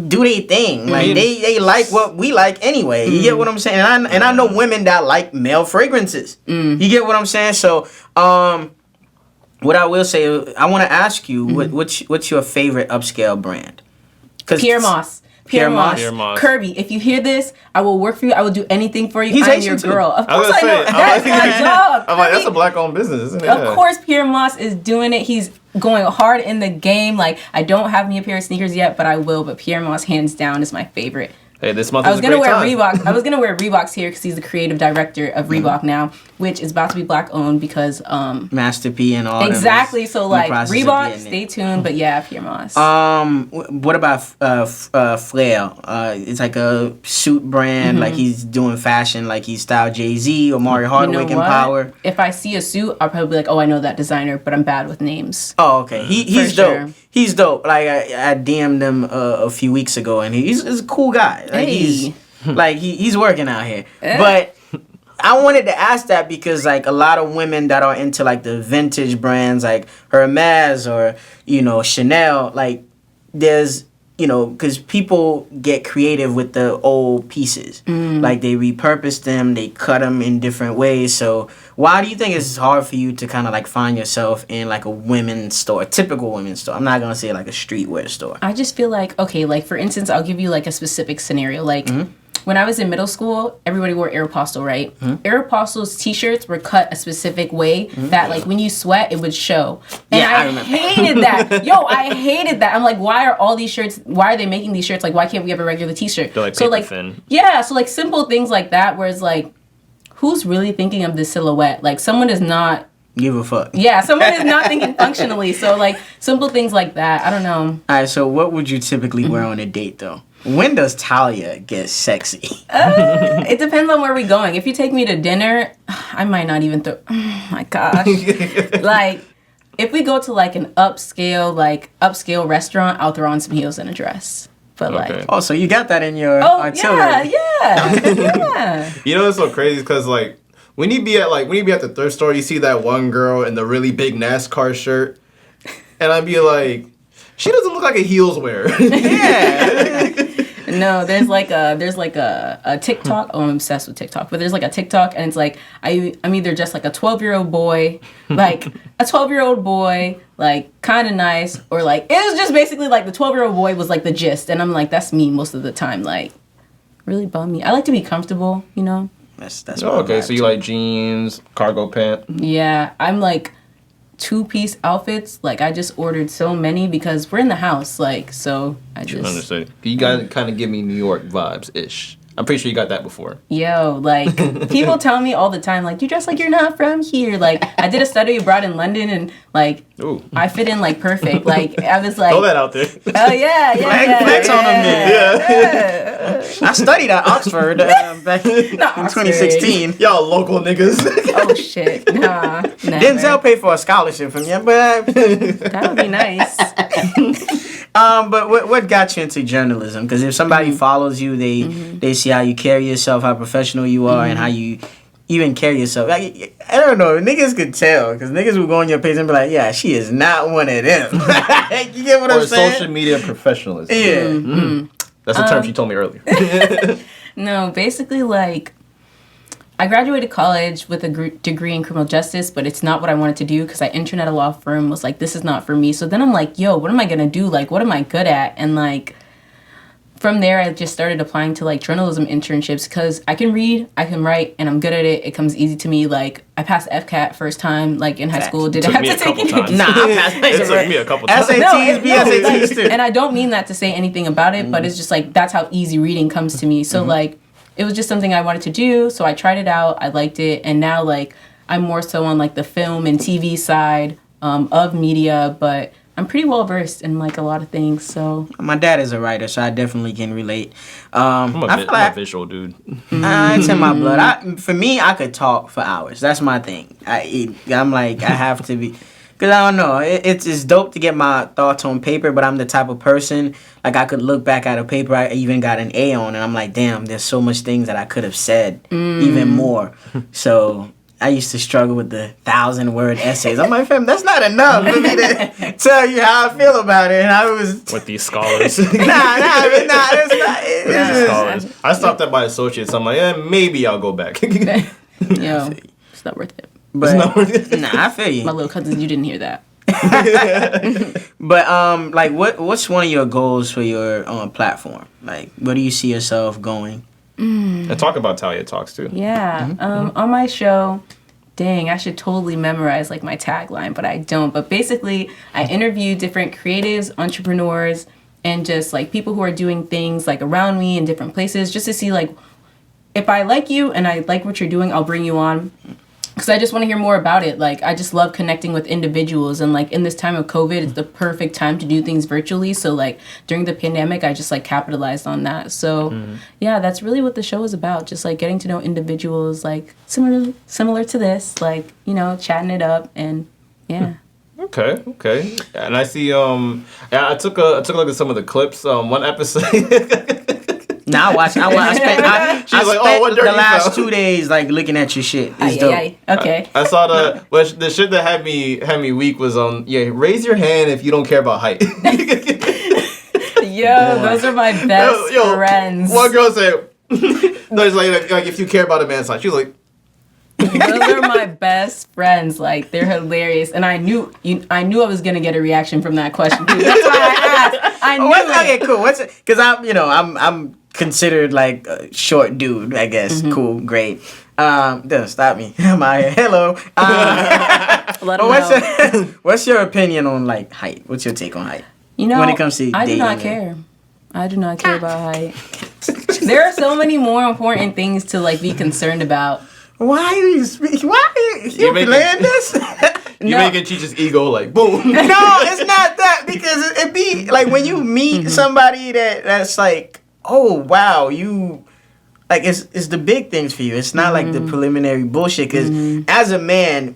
do their thing. Like they like what we like anyway. You get what I'm saying? And I know women that like male fragrances. You get what I'm saying? So what I will say, I want to ask you, what's your favorite upscale brand? Pierre Moss. Pierre Moss. Kirby, if you hear this, I will work for you. I will do anything for you. He's I'm Haitian your too. girl. Of I course was I gonna know. say, That's my job. I'm like, that's a black-owned business, isn't it? Of course, Pierre Moss is doing it. He's going hard in the game. Like, I don't have me a pair of sneakers yet, but I will. But Pierre Moss, hands down, is my favorite. Hey, this month I is was a gonna great wear time. Reebok. I was gonna wear Reeboks here because he's the creative director of Reebok now, which is about to be black owned because Master P and all exactly. Them So in the like process of Reebok, getting stay it. tuned. But yeah, Pierre Moss. What about Flair? It's like a suit brand. Like he's doing fashion. Like he's styled Jay-Z or Mario Hardwick in Power. If I see a suit, I'll probably be like, oh, I know that designer, but I'm bad with names. Oh, okay. He's For dope. sure. He's dope. Like I DM'd him a few weeks ago, and he's a cool guy. Like he's working out here. But I wanted to ask that because like a lot of women that are into like the vintage brands like Hermes or Chanel, like there's because people get creative with the old pieces. Like they repurpose them, they cut them in different ways. So why do you think it's hard for you to kind of like find yourself in like a women's store, a typical women's store? I'm not gonna say like a streetwear store. I just feel like, okay, like for instance, I'll give you like a specific scenario. Like when I was in middle school, everybody wore Aeropostale, right? Aeropostale's t-shirts were cut a specific way that like when you sweat, it would show. And Yeah, I remember. hated that. Yo, I hated that. I'm like, why are they making these shirts? Like, why can't we have a regular t-shirt? They're like so paper like, thin. yeah, so like simple things like that where it's like, who's really thinking of this silhouette? Like someone is not Give a fuck. Yeah, someone is not thinking functionally. So like simple things like that. I don't know. All right, so what would you typically wear on a date though? When does Talia get sexy? It depends on where we're going. If you take me to dinner, I might not even throw. Oh my gosh! Like, if we go to like an upscale restaurant, I'll throw on some heels and a dress. But like, Oh, so you got that in your artillery. yeah. You know what's so crazy? Because like when you be at the thrift store, you see that one girl in the really big NASCAR shirt, and I'd be like, she doesn't look like a heels wearer. Yeah. No, there's like a TikTok. Oh, I'm obsessed with TikTok. But there's like a TikTok, and it's like I'm either just like a 12-year-old boy, like kind of nice, or like it was just basically like the 12-year-old boy was like the gist, and I'm like, that's me most of the time. Like, really bum me. I like to be comfortable, you know. That's Oh, okay, so you like jeans, cargo pant. Yeah, I'm like 2-piece outfits. Like I just ordered so many because we're in the house. Like so, I just Understood. You guys kind of give me New York vibes ish. I'm pretty sure you got that before. Yo, like people tell me all the time, like you dress like you're not from here. Like I did a study abroad in London, and like Ooh. I fit in like perfect. Like I was like, Throw that out there. oh yeah, Flex on them Yeah. I studied at Oxford back in Oxford. 2016. Y'all local niggas. Oh shit, nah, never. Denzel paid for a scholarship from you, but That would be nice. but what got you into journalism? Because if somebody follows you, they see how you carry yourself, how professional you are, and how you even carry yourself. Like, I don't know, niggas could tell because niggas will go on your page and be like, yeah, she is not one of them. You get what I'm saying? Social media professionalism. Yeah. That's the term she told me earlier. No, basically like I graduated college with a degree in criminal justice, but it's not what I wanted to do because I interned at a law firm, was like, this is not for me. So then I'm like, yo, what am I going to do? Like, what am I good at? And like, from there, I just started applying to like journalism internships because I can read, I can write, and I'm good at it. It comes easy to me. Like, I passed FCAT first time, like in high school. Did I have to take it again? Nah, I passed It took me a couple times. SATs, BSATs too. And I don't mean that to say anything about it, but it's just like, that's how easy reading comes to me. So like, it was just something I wanted to do, so I tried it out. I liked it, and now like I'm more so on like the film and TV side of media, but I'm pretty well versed in like a lot of things. So My dad is a writer, so I definitely can relate. I'm I feel like a visual dude. it's in my blood. For me, I could talk for hours. That's my thing. I'm like, I have to be. Because I don't know. It's dope to get my thoughts on paper, but I'm the type of person, like I could look back at a paper I even got an A on, and I'm like, damn, there's so much things that I could have said even more. So I used to struggle with the 1,000-word essays. I'm like, fam, that's not enough for me to tell you how I feel about it. And I was With these scholars. nah, that's not. Scholars. I stopped at my associates. I'm like, maybe I'll go back. Yo, it's not worth it. But not worth it. nah, I feel you. My little cousins, you didn't hear that. But like, what's one of your goals for your platform? Like, where do you see yourself going? And talk about Talia Talks too. Yeah. On my show, dang, I should totally memorize like my tagline, but I don't. But basically, I interview different creatives, entrepreneurs, and just like people who are doing things like around me in different places, just to see like if I like you and I like what you're doing, I'll bring you on. Because I just want to hear more about it. Like, I just love connecting with individuals. And, like, in this time of COVID, it's the perfect time to do things virtually. So, like, during the pandemic, I just, like, capitalized on that. So, yeah, that's really what the show is about. Just, like, getting to know individuals, like, similar to this. Like, you know, chatting it up. And, yeah. Okay. And I see, I took a look at some of the clips. One episode... Now I spent what the dirty last fella? 2 days like looking at your shit. It's dope. Okay. I saw the shit that had me weak was raise your hand if you don't care about height. Yo, those are my best friends. One girl said, no, it's like if you care about a man's height. She was like, Those are my best friends. Like, they're hilarious. And I knew I was gonna get a reaction from that question too. That's why I asked. I knew it. Okay, cool. What's it? Because I'm considered like a short dude, I guess. Cool, great. Don't stop me. Hello. Let 'em know. What's your opinion on like height? What's your take on height? You know, when it comes to I do dating not and- care. I do not care about height. There are so many more important things to like be concerned about. Why are you speaking? Why are you playing this? you making Cheech's ego like boom. No, it's not that, because it be like when you meet somebody that's like, oh wow, you like it's the big things for you. It's not like the preliminary bullshit. Because as a man,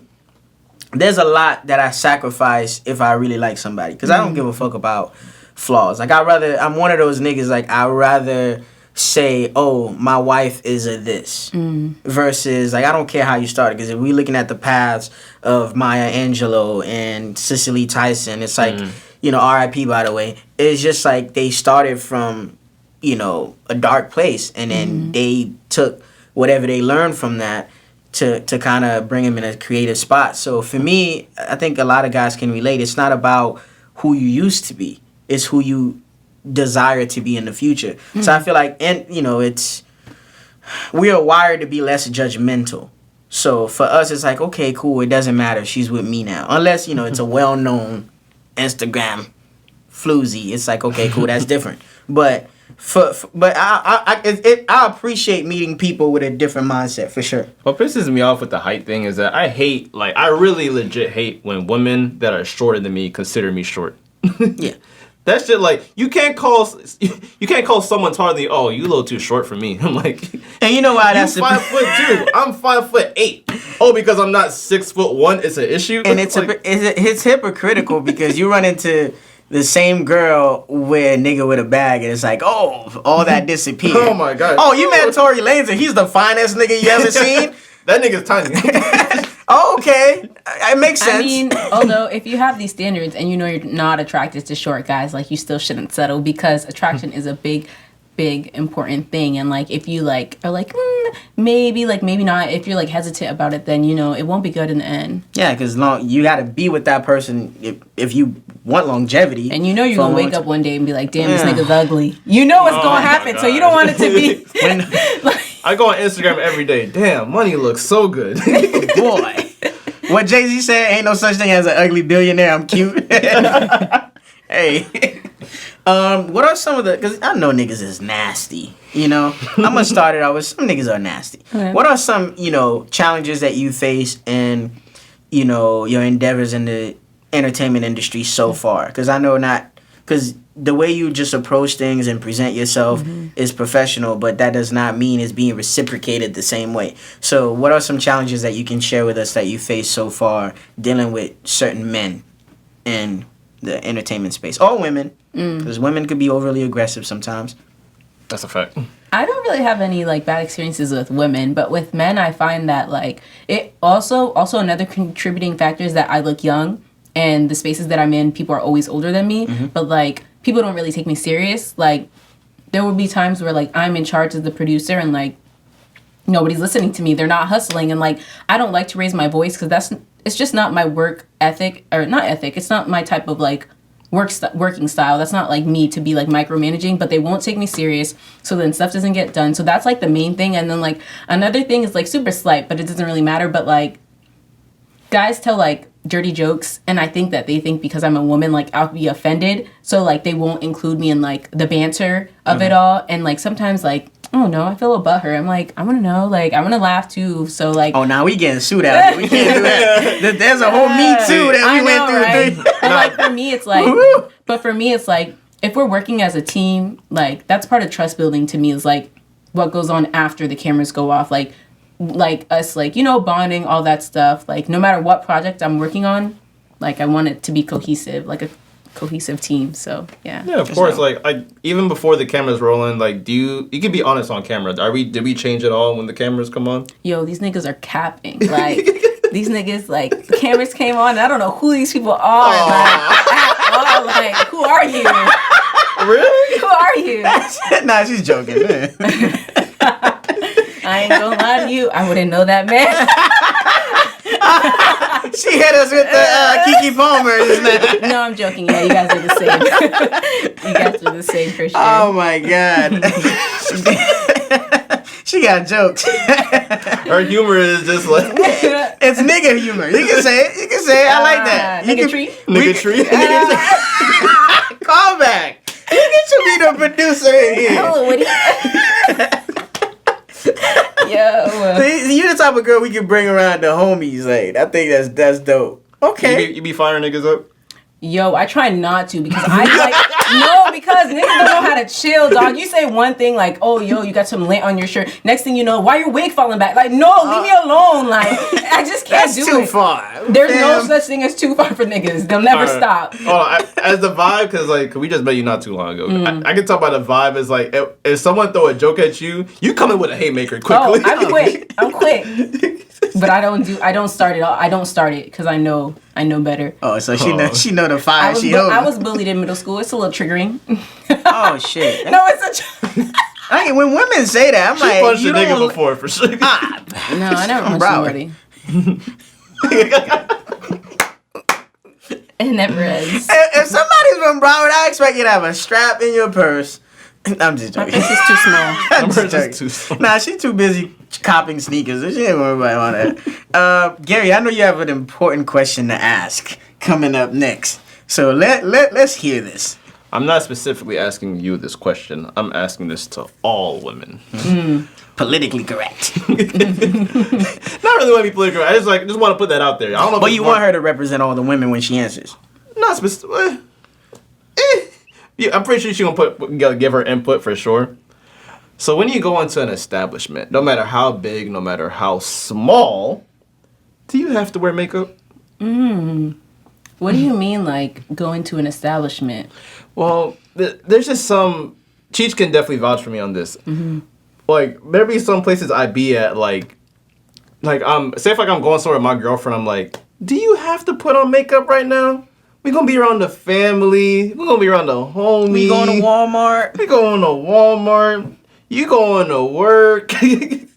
there's a lot that I sacrifice if I really like somebody. Because I don't give a fuck about flaws. Like I'm one of those niggas. Like I'd rather say, oh, my wife is a this, versus like I don't care how you started. Because if we looking at the paths of Maya Angelou and Cicely Tyson, it's like R.I.P. by the way. It's just like they started from a dark place, and then they took whatever they learned from that to kind of bring them in a creative spot. So for me, I think a lot of guys can relate. It's not about who you used to be. It's who you desire to be in the future. So I feel like, we are wired to be less judgmental. So for us, it's like, okay, cool, it doesn't matter. She's with me now. Unless, it's a well-known Instagram floozy. It's like, okay, cool, that's different. But I appreciate meeting people with a different mindset, for sure. What pisses me off with the height thing is that I really legit hate when women that are shorter than me consider me short. Yeah. That shit, like, you can't call someone taller than you, oh, you a little too short for me. I'm like, and you know why that's 5'2". I'm 5'8". Oh, because I'm not 6'1", it's an issue. And it's hypocritical because you run into the same girl with a nigga with a bag, and it's like, oh, all that disappeared. Oh my god. Oh, you met Tory Lanez, and he's the finest nigga you ever seen. That nigga's tiny. Oh, okay. It makes sense. I mean, although if you have these standards and you're not attracted to short guys, like, you still shouldn't settle, because attraction is a big important thing. And like, if you like are like maybe not, if you're like hesitant about it, then it won't be good in the end. Yeah, because you got to be with that person if you want longevity. And you're gonna wake up one day and be like, damn, this nigga's ugly. You know what's gonna happen, so you don't want it to be. I go on Instagram every day. Damn, money looks so good. Boy, what Jay-Z said, ain't no such thing as an ugly billionaire. I'm cute. Hey. What are some of because I know niggas is nasty, I'm gonna start it out with some niggas are nasty. Okay. What are some, challenges that you face in, your endeavors in the entertainment industry so far? Because I know because the way you just approach things and present yourself is professional, but that does not mean it's being reciprocated the same way. So what are some challenges that you can share with us that you face so far dealing with certain men in the entertainment space, or women, because women could be overly aggressive sometimes? That's a fact. I don't really have any like bad experiences with women, but with men, I find that like it also another contributing factor is that I look young, and the spaces that I'm in, people are always older than me. But like people don't really take me serious. Like there will be times where like I'm in charge as the producer, and like nobody's listening to me. They're not hustling, and like I don't like to raise my voice because it's just not my work ethic, or not ethic. It's not my type of like working style. That's not like me to be like micromanaging, but they won't take me serious, so then stuff doesn't get done. So that's like the main thing. And then like another thing is like super slight, but it doesn't really matter, but like guys tell like dirty jokes, and I think that they think because I'm a woman like I'll be offended, so like they won't include me in like the banter of it all. And like sometimes like, oh no, I feel a butthurt. I'm like, I want to know, like, I want to laugh too. So like, oh, now we getting sued out here. We can't do that. There's a whole Me Too that we went through. Right? But like for me, it's like, if we're working as a team, like that's part of trust building to me. Is like what goes on after the cameras go off, like us, like, you know, bonding, all that stuff. Like no matter what project I'm working on, like I want it to be cohesive, like a cohesive team. So yeah, of course. Like even before the cameras rolling, like you can be honest on camera. Did we change it all when the cameras come on? Yo, these niggas are capping. Like these niggas, like the cameras came on, and I don't know who these people are. Like who are you? Really? Who are you? Nah, she's joking, man. I ain't gonna lie to you, I wouldn't know that man. She hit us with the Kiki Palmer. No, I'm joking. Yeah, you guys are the same. You guys are the same for sure. Oh my god. She got jokes. Her humor is just like it's nigga humor. You can say it. I like that. Nigga tree. nigga tree. Call back. You should be the producer in here. Hello, Woody. Yo. You're the type of girl we can bring around the homies. Like, I think that's dope. Okay. You be firing niggas up? Yo, I try not to because because niggas don't know how to chill, dog. You say one thing like, oh, yo, you got some lint on your shirt. Next thing you know, why your wig falling back? Like, no, leave me alone. Like, I just can't do it. That's too far. There's no such thing as too far for niggas. They'll never stop. As the vibe, because like we just met you not too long ago. I can talk about the vibe is like if someone throw a joke at you, you come in with a haymaker quickly. Oh, I'm quick. But I don't start it. I don't start it because I know better. Oh, so she know the fire. I was bullied in middle school. It's a little triggering. Oh shit. No, it's when women say that, I'm like, punched a nigga before for sure. no, I never punched somebody. It never ends. If somebody's from Broward, I expect you to have a strap in your purse. I'm just joking. My purse is too small. Too small. Nah, she's too busy copping sneakers. She ain't worried about all that. Gary, I know you have an important question to ask coming up next. So let's hear this. I'm not specifically asking you this question. I'm asking this to all women. Politically correct. Not really want to be politically correct. I just want to put that out there. I don't know. But you want her to represent all the women when she answers. Not specifically. Yeah, I'm pretty sure she's gonna give her input for sure. So when you go into an establishment, no matter how big, no matter how small, do you have to wear makeup? What do you mean, like, go into an establishment? Well, there's just some... Cheech can definitely vouch for me on this. Like, there be some places I be at, like say if like I'm going somewhere with my girlfriend, I'm like, do you have to put on makeup right now? We gonna be around the family. We gonna be around the homies. We going to Walmart. We going to Walmart. You going to work. You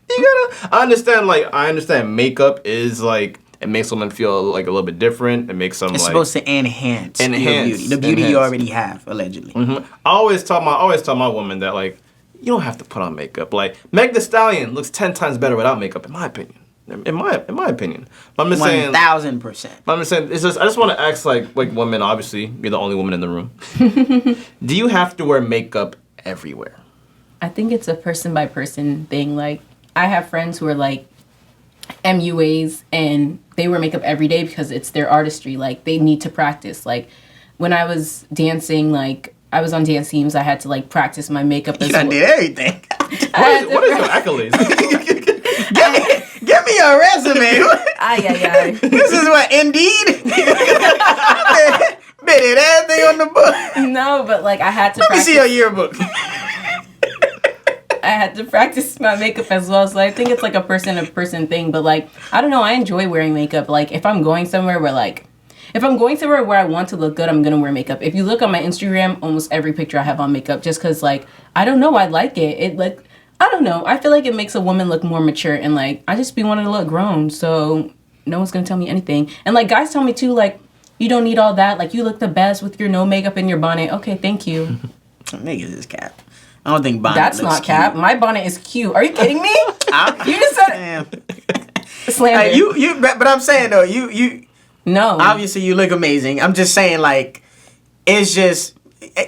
gotta... I understand makeup is like... It makes women feel like a little bit different. It makes them It's like... supposed to enhance your beauty. The beauty you already have, allegedly. I always tell my woman that, like, you don't have to put on makeup. Like, Meg Thee Stallion looks 10 times better without makeup, in my opinion. In my opinion. But I'm just saying... 1,000%. I'm just saying, it's just... I just want to ask, like women, obviously, you're the only woman in the room. Do you have to wear makeup everywhere? I think it's a person-by-person thing. Like, I have friends who are, like, MUAs, and they wear makeup every day because it's their artistry. Like, they need to practice. Like, when I was dancing, like, I was on dance teams, I had to, like, practice my makeup as well. You done did everything. What is your accolades? Give me your resume. Ay. This is what, Indeed? Been in everything on the book. No, but, like, I had to Let practice. me see your yearbook. I had to practice my makeup as well. So I think it's like a person thing. But like, I don't know. I enjoy wearing makeup. Like if I'm going somewhere where I want to look good, I'm going to wear makeup. If you look on my Instagram, almost every picture I have on makeup just because like, I don't know. I like it. I don't know. I feel like it makes a woman look more mature and like, I just be wanting to look grown. So no one's going to tell me anything. And like guys tell me too, like, you don't need all that. Like you look the best with your no makeup and your bonnet. Okay, thank you. Niggas is cap. I don't think bonnet That's looks not cap. cute. My bonnet is cute. Are you kidding me? You just said slander. You but I'm saying though, you No. obviously you look amazing. I'm just saying like it's just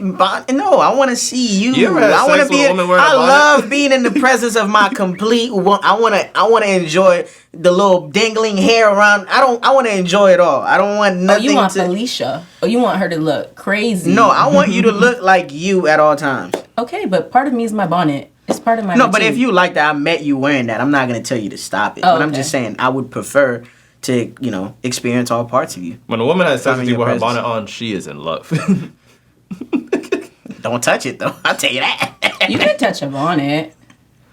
no, I want to see you. You ever had I want sex to be. with a woman wearing a I bonnet? love being in the presence of my complete. I want to enjoy the little dangling hair around. I want to enjoy it all. I don't want Oh, nothing. you want to, Felicia. Oh, you want her to look crazy. No, I want you to look like you at all times. Okay, but part of me is my bonnet. It's part of my No, routine. but if you like that, I met you wearing that. I'm not gonna tell you to stop it. Oh, but I'm okay. just saying I would prefer to experience all parts of you. When a woman has sex with you with her presence. bonnet on, she is in love. Don't touch it though. I'll tell you that. You can touch a bonnet.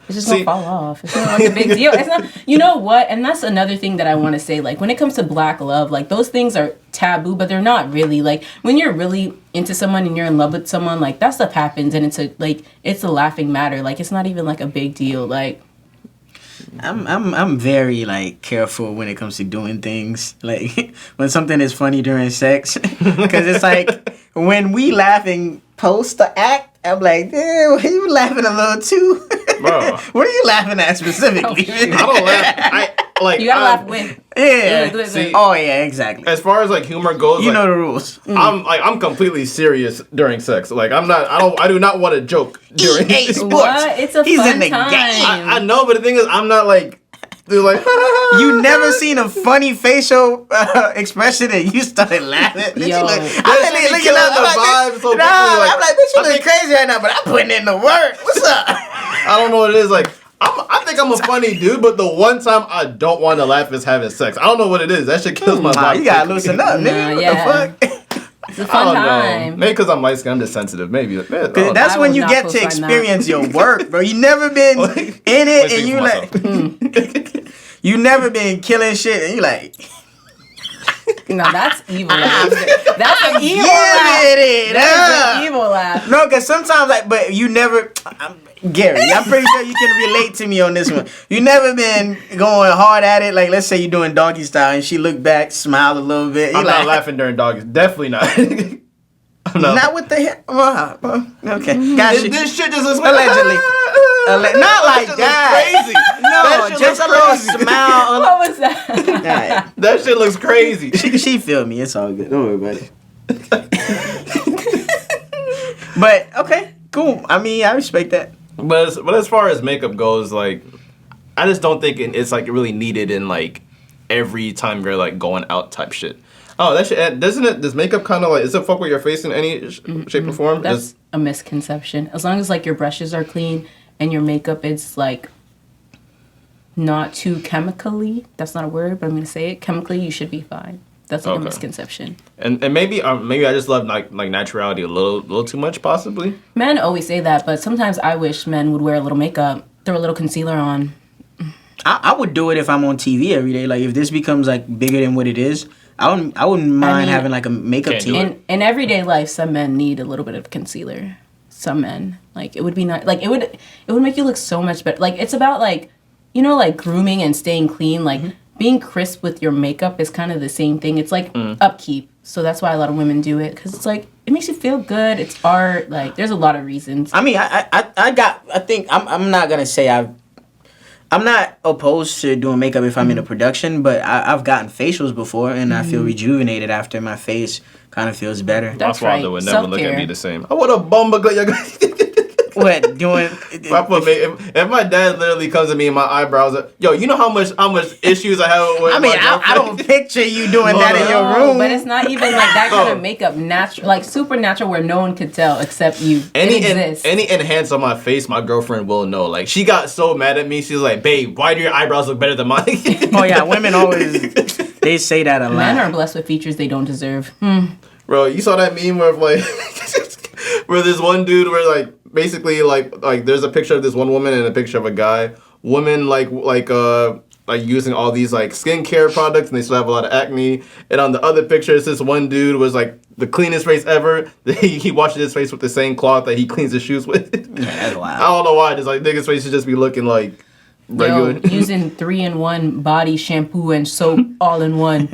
It's just See- gonna fall off. It's not like a big deal. It's not. You know what? And that's another thing that I want to say. Like when it comes to black love, like those things are taboo, but they're not really. Like when you're really into someone and you're in love with someone, like that stuff happens, and it's a laughing matter. Like it's not even like a big deal. Like I'm very like careful when it comes to doing things like when something is funny during sex because it's like when we laughing post the act I'm like damn you laughing a little too Bro. what are you laughing at specifically shoot. I don't laugh. you gotta laugh with. yeah See- oh yeah exactly As far as like humor goes, you like, know the rules I'm completely serious during sex. Like I do not want to joke during EA sex. Sports. What? It's a He's fun in the time. game. I know, but the thing is, I'm not like, they're like, you never seen a funny facial expression and you started laughing. Bitch, Yo. you look, That I'm shit be looking killing up, the I'm like, vibe bitch, so nah, quickly, like, I'm like, bitch, you I look think- crazy right now, but I'm putting in the work. What's up? I don't know what it is. Like, I think I'm a funny dude, but the one time I don't want to laugh is having sex. I don't know what it is. That shit kills my Nah, vibe. you gotta quickly. loosen up, nigga. What yeah. the fuck? It's a I fun don't know. time. Maybe because I'm light skinned, I'm just sensitive. Maybe. Man, I don't know. That's I when will you not get to co-sign that. experience your work, bro. You never been Like, in it, speak and you for like, you never been killing shit, and you like, No, that's evil laugh. That's an evil give laugh. it That's up. an evil laugh. No, because sometimes like, but you never. Gary, I'm pretty sure you can relate to me on this one. You never been going hard at it. Like, let's say you're doing doggy style, and she looked back, smiled a little bit. I'm You not like, laughing during doggies. Definitely not. I'm not with the hair. Okay, gotcha. This shit just looks Allegedly. Not like shit that. looks crazy. No, That shit just a looks little crazy. smile. What was that? Alright. That shit looks crazy. She feel me. It's all good. Don't worry about it. But okay, cool. I mean, I respect that. But as far as makeup goes, like, I just don't think it's like really needed in like every time you're like going out type shit. Oh, that shit doesn't it? Does makeup kind of like does it fuck with your face in any shape or form? That's a misconception. As long as like your brushes are clean and your makeup is like not too chemically. That's not a word, but I'm gonna say it. Chemically, you should be fine. That's like Okay. a misconception. And maybe I just love like naturality a little too much possibly. Men always say that, but sometimes I wish men would wear a little makeup, throw a little concealer on. I would do it if I'm on TV every day. Like if this becomes like bigger than what it is, I wouldn't mind mean, having like a makeup Can't do team. it. In everyday life, some men need a little bit of concealer. Some men, like it would be not like it would make you look so much better. Like it's about like like grooming and staying clean. Like being crisp with your makeup is kind of the same thing. It's like upkeep. So that's why a lot of women do it because it's like it makes you feel good. It's art. Like there's a lot of reasons. I mean, I think I'm not gonna say I'm not opposed to doing makeup if I'm in a production, but I've gotten facials before and I feel rejuvenated after my face kind of feels better. That's My father right. would never look at Self-care. me the same. I would have bummed What doing? if my dad literally comes to me and my eyebrows are, yo, you know how much issues I have with I mean, my I don't girlfriend? picture you doing No, that in no. your No, room. but it's not even like that kind No. of makeup. Natural, like supernatural, where no one could tell except you. Any it exists. any enhance on my face, my girlfriend will know. Like she got so mad at me, she's like, "Babe, why do your eyebrows look better than mine?" Oh yeah, women always they say that a lot. Men are blessed with features they don't deserve. Bro, you saw that meme where like where this one dude where like basically like there's a picture of this one woman and a picture of a guy. Woman like using all these like skincare products and they still have a lot of acne. And on the other picture, it's this one dude was like the cleanest face ever. He washes his face with the same cloth that he cleans his shoes with. Yeah, that's wild. I don't know why. Just like niggas' face should just be looking like regular. Yo, using 3-in-1 body shampoo and soap all in one.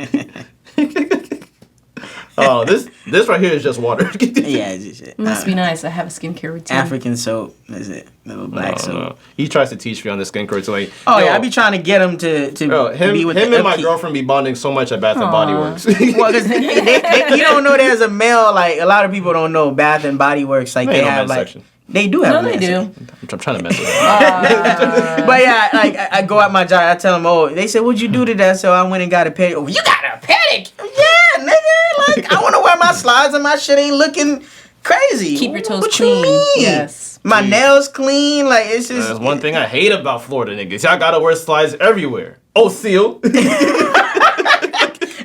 Oh, this right here is just water. Yeah, it's just shit. Must be nice. I have a skincare routine. African soap. Is it? Little black soap. No. He tries to teach me on the skincare. So like, Oh yeah, I be trying to get him to be with him the and my upkeep. girlfriend be bonding so much at Bath and Body Works. Well, because you don't know there's a male, like, a lot of people don't know Bath and Body Works, like, They they ain't no have, men's like, section. they do have No, a they men's do. section. I'm trying to mess with him. But yeah, like, I go at my job, I tell them, oh, they said, what'd you do today? So I went and got a pedicure. Oh, you got a pedicure? Yeah, nigga, like, I want to wear my slides and my shit ain't looking crazy. Keep your toes what clean. You mean? Yes. My nails clean, like, it's just... That's one thing I hate about Florida niggas. Y'all gotta wear slides everywhere. Oh, seal.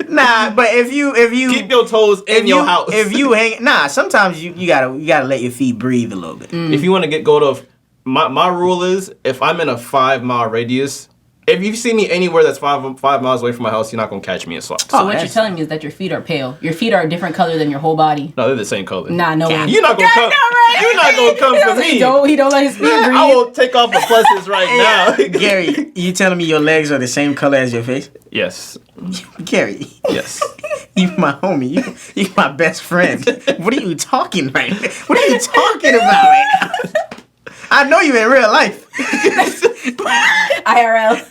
Nah, but if you Keep your toes in your house. If you hang, sometimes you gotta let your feet breathe a little bit. If you want to go to, my rule is if I'm in a 5-mile radius, if you see me anywhere that's 5 miles away from my house, you're not gonna catch me in slides. So what that's- you're telling me is that your feet are pale. Your feet are a different color than your whole body. No, they're the same color. Nah, no way. You're not gonna come. You're not gonna come for me. He don't let his feet breathe. I will take off the pluses right now. Gary, you telling me your legs are the same color as your face? Yes. Gary, Yes. you my homie. You my best friend. What are you talking right now? What are you talking about right now? I know you in real life. IRL.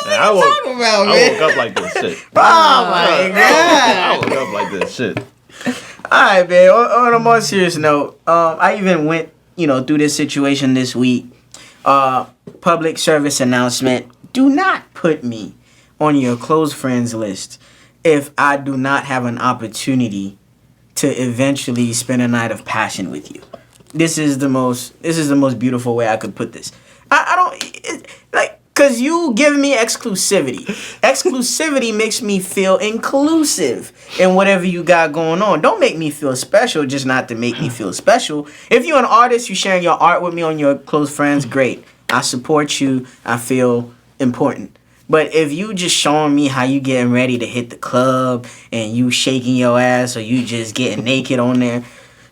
I woke, about, I woke up like this shit. Oh my god. I woke up like this shit. Alright, man. On a more serious note, I even went, through this situation this week. Public service announcement. Do not put me on your close friends list if I do not have an opportunity to eventually spend a night of passion with you. This is the most beautiful way I could put this. Cause you give me exclusivity. Exclusivity makes me feel inclusive in whatever you got going on. Don't make me feel special just not to make me feel special. If you're an artist, you're sharing your art with me on your close friends, great. I support you. I feel important. But if you just showing me how you getting ready to hit the club and you shaking your ass or you just getting naked on there,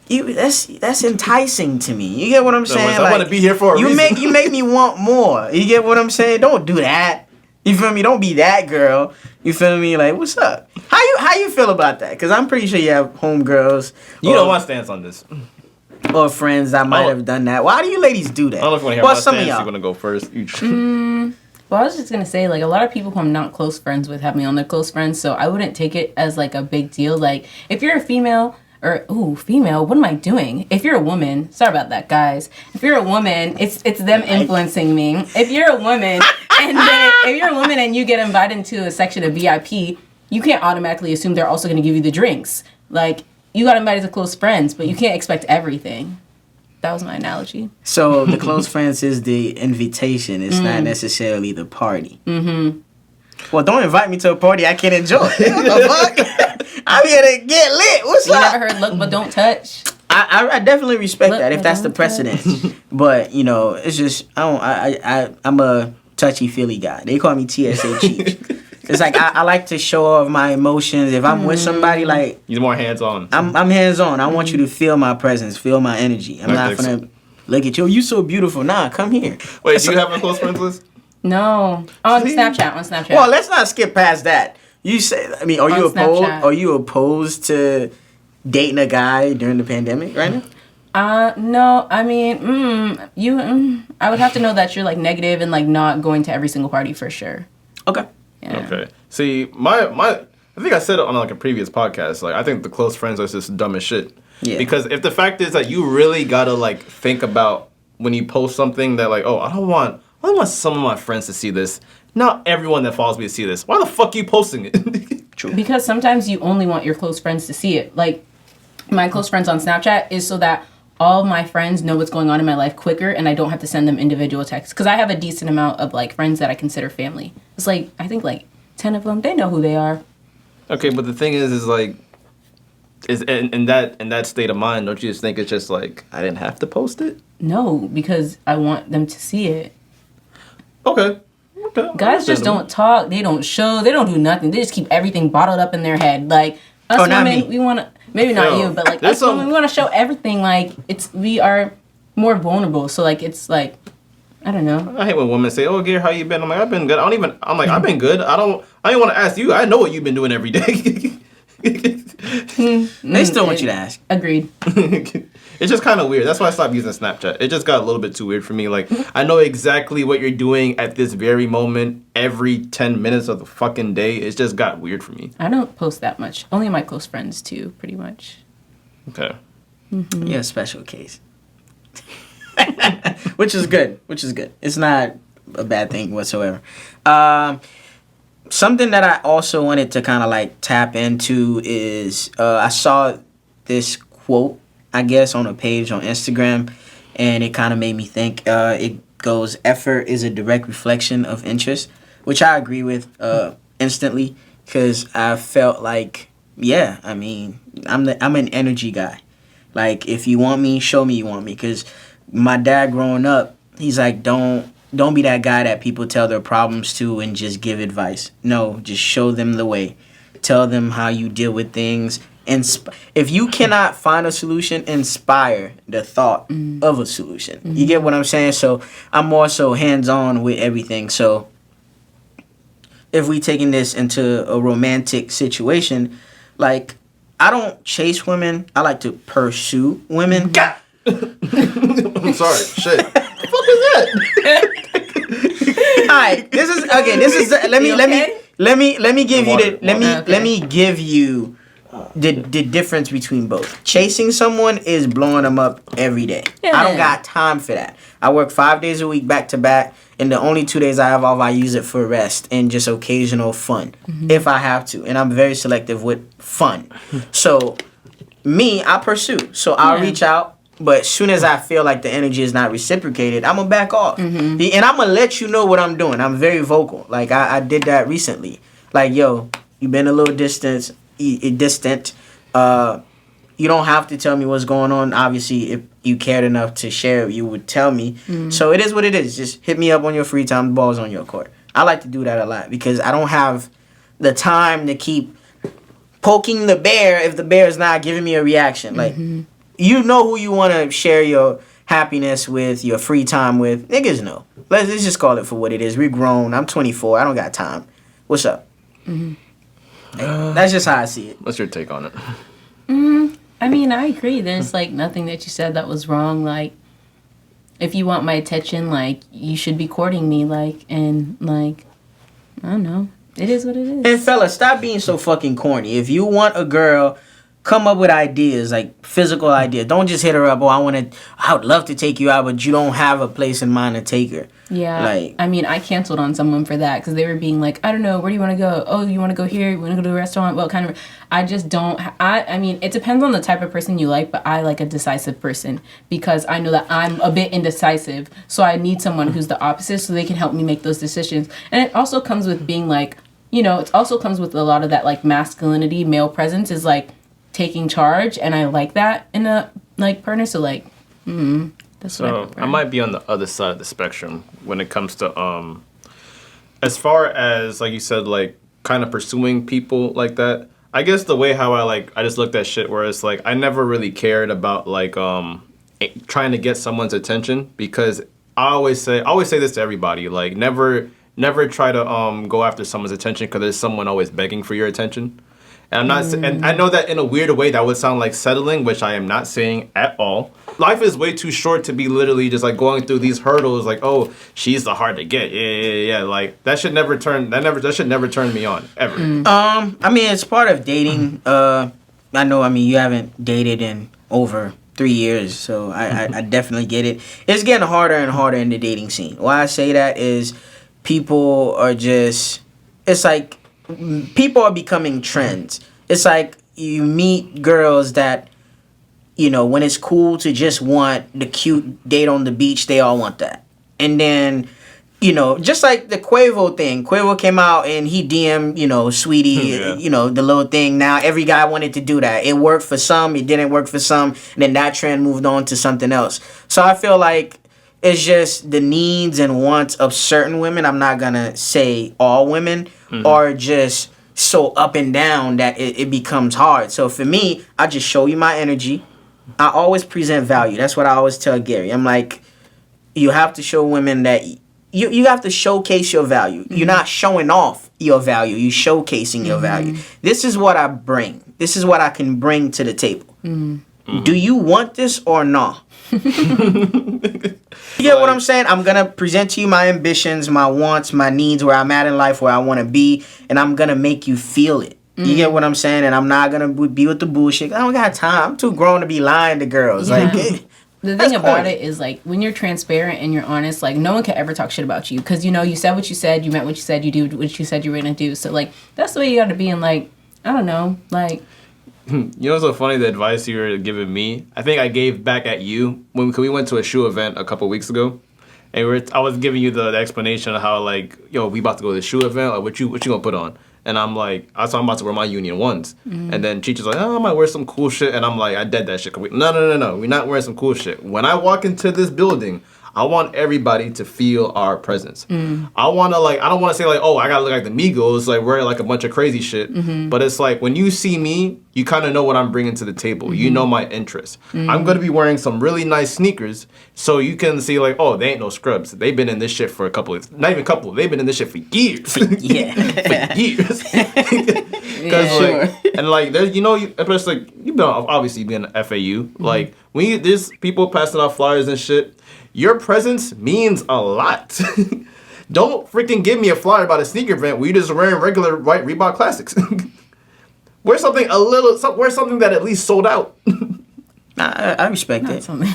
that's enticing to me. You get what I'm saying? I want to be here for a reason. You make me want more. You get what I'm saying? Don't do that. You feel me? Don't be that girl. You feel me? Like, what's up? How you feel about that? Because I'm pretty sure you have homegirls. You know my stance on this. Or friends that might have done that. Why do you ladies do that? I don't know if you want to hear my stance. You're going to go first. Well, I was just going to say, like, a lot of people who I'm not close friends with have me on their close friends, so I wouldn't take it as, like, a big deal. Like, if you're a female... female, what am I doing? If you're a woman, sorry about that, guys. If you're a woman, it's them influencing me. If you're a woman and you get invited into a section of VIP, you can't automatically assume they're also going to give you the drinks. Like, you got invited to close friends, but you can't expect everything. That was my analogy. So the close friends is the invitation. It's not necessarily the party. Mm-hmm. Well, don't invite me to a party I can't enjoy. What the fuck? I'm here to get lit. What's you up? never heard look but don't touch? I definitely respect Look, that if that's the don't precedent. But it's just I'm a touchy feely guy. They call me TSA Chief. It's like I like to show off my emotions. If I'm with somebody, like You're more hands on. I'm hands on. I want you to feel my presence, feel my energy. I'm not gonna look at you. You so beautiful. Nah, come here. Wait, do you have a close friends list? No. On Snapchat. Well, let's not skip past that. You say, are you On opposed? Snapchat. Are you opposed to dating a guy during the pandemic right now? No. I mean, I would have to know that you're like negative and like not going to every single party for sure. Okay. Yeah. Okay. See, I think I said it on like a previous podcast. Like, I think the close friends list is dumb as shit. Yeah. Because if the fact is that you really gotta like think about when you post something that like, oh, I don't want some of my friends to see this. Not everyone that follows me to see this. Why the fuck are you posting it? True. Because sometimes you only want your close friends to see it. Like, my close friends on Snapchat is so that all my friends know what's going on in my life quicker and I don't have to send them individual texts. Because I have a decent amount of, like, friends that I consider family. It's like, I think, like, 10 of them, they know who they are. Okay, but the thing is like, is in that state of mind, don't you just think it's just like I didn't have to post it? No, because I want them to see it. Okay. Guys just don't talk. They don't show. They don't do nothing. They just keep everything bottled up in their head. Like us women, we want to. Maybe not you, but like us women, we want to show everything. Like we are more vulnerable. So like it's like I don't know. I hate when women say, "Oh, Gary, how you been?" I'm like, "I've been good." I've been good. I don't want to ask you. I know what you've been doing every day. They still want you to ask. Agreed. It's just kind of weird. That's why I stopped using Snapchat. It just got a little bit too weird for me. Like, I know exactly what you're doing at this very moment, every 10 minutes of the fucking day. It just got weird for me. I don't post that much. Only my close friends, too, pretty much. Okay. Mm-hmm. You're a special case. Which is good. It's not a bad thing whatsoever. Something that I also wanted to kind of like tap into is I saw this quote, I guess, on a page on Instagram, and it kind of made me think. It goes, "Effort is a direct reflection of interest," which I agree with instantly, because I felt like, yeah, I mean, I'm an energy guy. Like, if you want me, show me you want me. Because my dad growing up, he's like, don't be that guy that people tell their problems to and just give advice. No, just show them the way. Tell them how you deal with things. If you cannot find a solution, inspire the thought of a solution. You get what I'm saying? So I'm more so hands-on with everything. So if we taking this into a romantic situation, like, I don't chase women. I like to pursue women. I'm sorry. Shit. What the fuck is that? All right. This is let me give you the difference between both. Chasing someone is blowing them up every day. Yeah. I don't got time for that. I work 5 days a week back to back, and the only 2 days I have off, I use it for rest and just occasional fun if I have to. And I'm very selective with fun. So me, I pursue. So I'll reach out, but as soon as I feel like the energy is not reciprocated, I'm gonna back off. And I'm gonna let you know what I'm doing. I'm very vocal. Like I did that recently. Like, yo, you've been a little distant. You don't have to tell me what's going on. Obviously, if you cared enough to share, you would tell me. So it is what it is. Just hit me up on your free time. The ball's on your court. I like to do that a lot because I don't have the time to keep poking the bear if the bear is not giving me a reaction. Like, you know who you want to share your happiness with, your free time with. Niggas know. Let's just call it for what it is. We're grown. I'm 24. I don't got time. What's up? Hey, that's just how I see it. What's your take on it? I mean, I agree. There's like nothing that you said that was wrong. Like, if you want my attention, like, you should be courting me. Like, and like, I don't know. It is what it is. And fellas, stop being so fucking corny. If you want a girl, come up with ideas, like physical ideas. Don't just hit her up. Oh, I would love to take you out, but you don't have a place in mind to take her. Yeah. Like, I mean, I canceled on someone for that because they were being like, I don't know, where do you want to go? Oh, you want to go here? You want to go to a restaurant? Well, kind of. I just don't. I mean, it depends on the type of person you like, but I like a decisive person because I know that I'm a bit indecisive. So I need someone who's the opposite so they can help me make those decisions. And it also comes with being like, you know, it also comes with a lot of that like masculinity, male presence is like taking charge, and I like that in a like partner. So like, that's so I might be on the other side of the spectrum when it comes to as far as like you said, like kind of pursuing people like that. I guess the way how I just looked at shit where it's like I never really cared about like trying to get someone's attention because I always say this to everybody, like never try to go after someone's attention because there's someone always begging for your attention. And I'm not, and I know that in a weird way that would sound like settling, which I am not saying at all. Life is way too short to be literally just like going through these hurdles. Like, oh, she's the hard to get. Yeah. Like that should never turn me on ever. I mean, it's part of dating. I know. I mean, you haven't dated in over 3 years, so I definitely get it. It's getting harder and harder in the dating scene. Why I say that is people are just. It's like. People are becoming trends. It's like you meet girls that, you know, when it's cool to just want the cute date on the beach, they all want that. And then you know, just like the Quavo thing. Quavo came out and he DM'd, you know, Sweetie, you know, the little thing. Now every guy wanted to do that. It worked for some, it didn't work for some, and then that trend moved on to something else. So I feel like it's just the needs and wants of certain women. I'm not gonna say all women are just so up and down that it becomes hard. So for me, I just show you my energy. I always present value. That's what I always tell Gary. I'm like, you have to show women that you have to showcase your value. You're not showing off your value. You're showcasing your value. This is what I bring. This is what I can bring to the table. Do you want this or not? You get what I'm saying? I'm going to present to you my ambitions, my wants, my needs, where I'm at in life, where I want to be, and I'm going to make you feel it. You get what I'm saying? And I'm not going to be with the bullshit. I don't got time. I'm too grown to be lying to girls. Yeah. Like, the thing about it is, like, when you're transparent and you're honest, like, no one can ever talk shit about you. Because, you know, you said what you said, you meant what you said, you do what you said you were going to do. So, like, that's the way you got to be. And, like, I don't know, like... You know what's so funny? The advice you were giving me, I think I gave back at you when we went to a shoe event a couple weeks ago. And I was giving you the explanation of how, like, yo, we about to go to the shoe event. Like, what you gonna put on? And I'm like, I'm about to wear my Union Ones. And then Cheech was like, oh, I might wear some cool shit. And I'm like, I dead that shit. No. We're not wearing some cool shit. When I walk into this building, I want everybody to feel our presence. I want to, like, I don't want to say, like, oh, I got to look like the Migos, like, wear, like, a bunch of crazy shit. But it's like, when you see me, you kind of know what I'm bringing to the table. You know my interests. I'm going to be wearing some really nice sneakers, so you can see, like, oh, they ain't no scrubs. They've been in this shit for not even a couple. They've been in this shit for years. For years. Like, and, like, there's, you know, especially, like, you've been, obviously, being an FAU. Like, when there's people passing out flyers and shit, your presence means a lot. Don't freaking give me a flyer about a sneaker event where you're just wearing regular white Reebok Classics. Wear something that at least sold out. I respect Not it. something.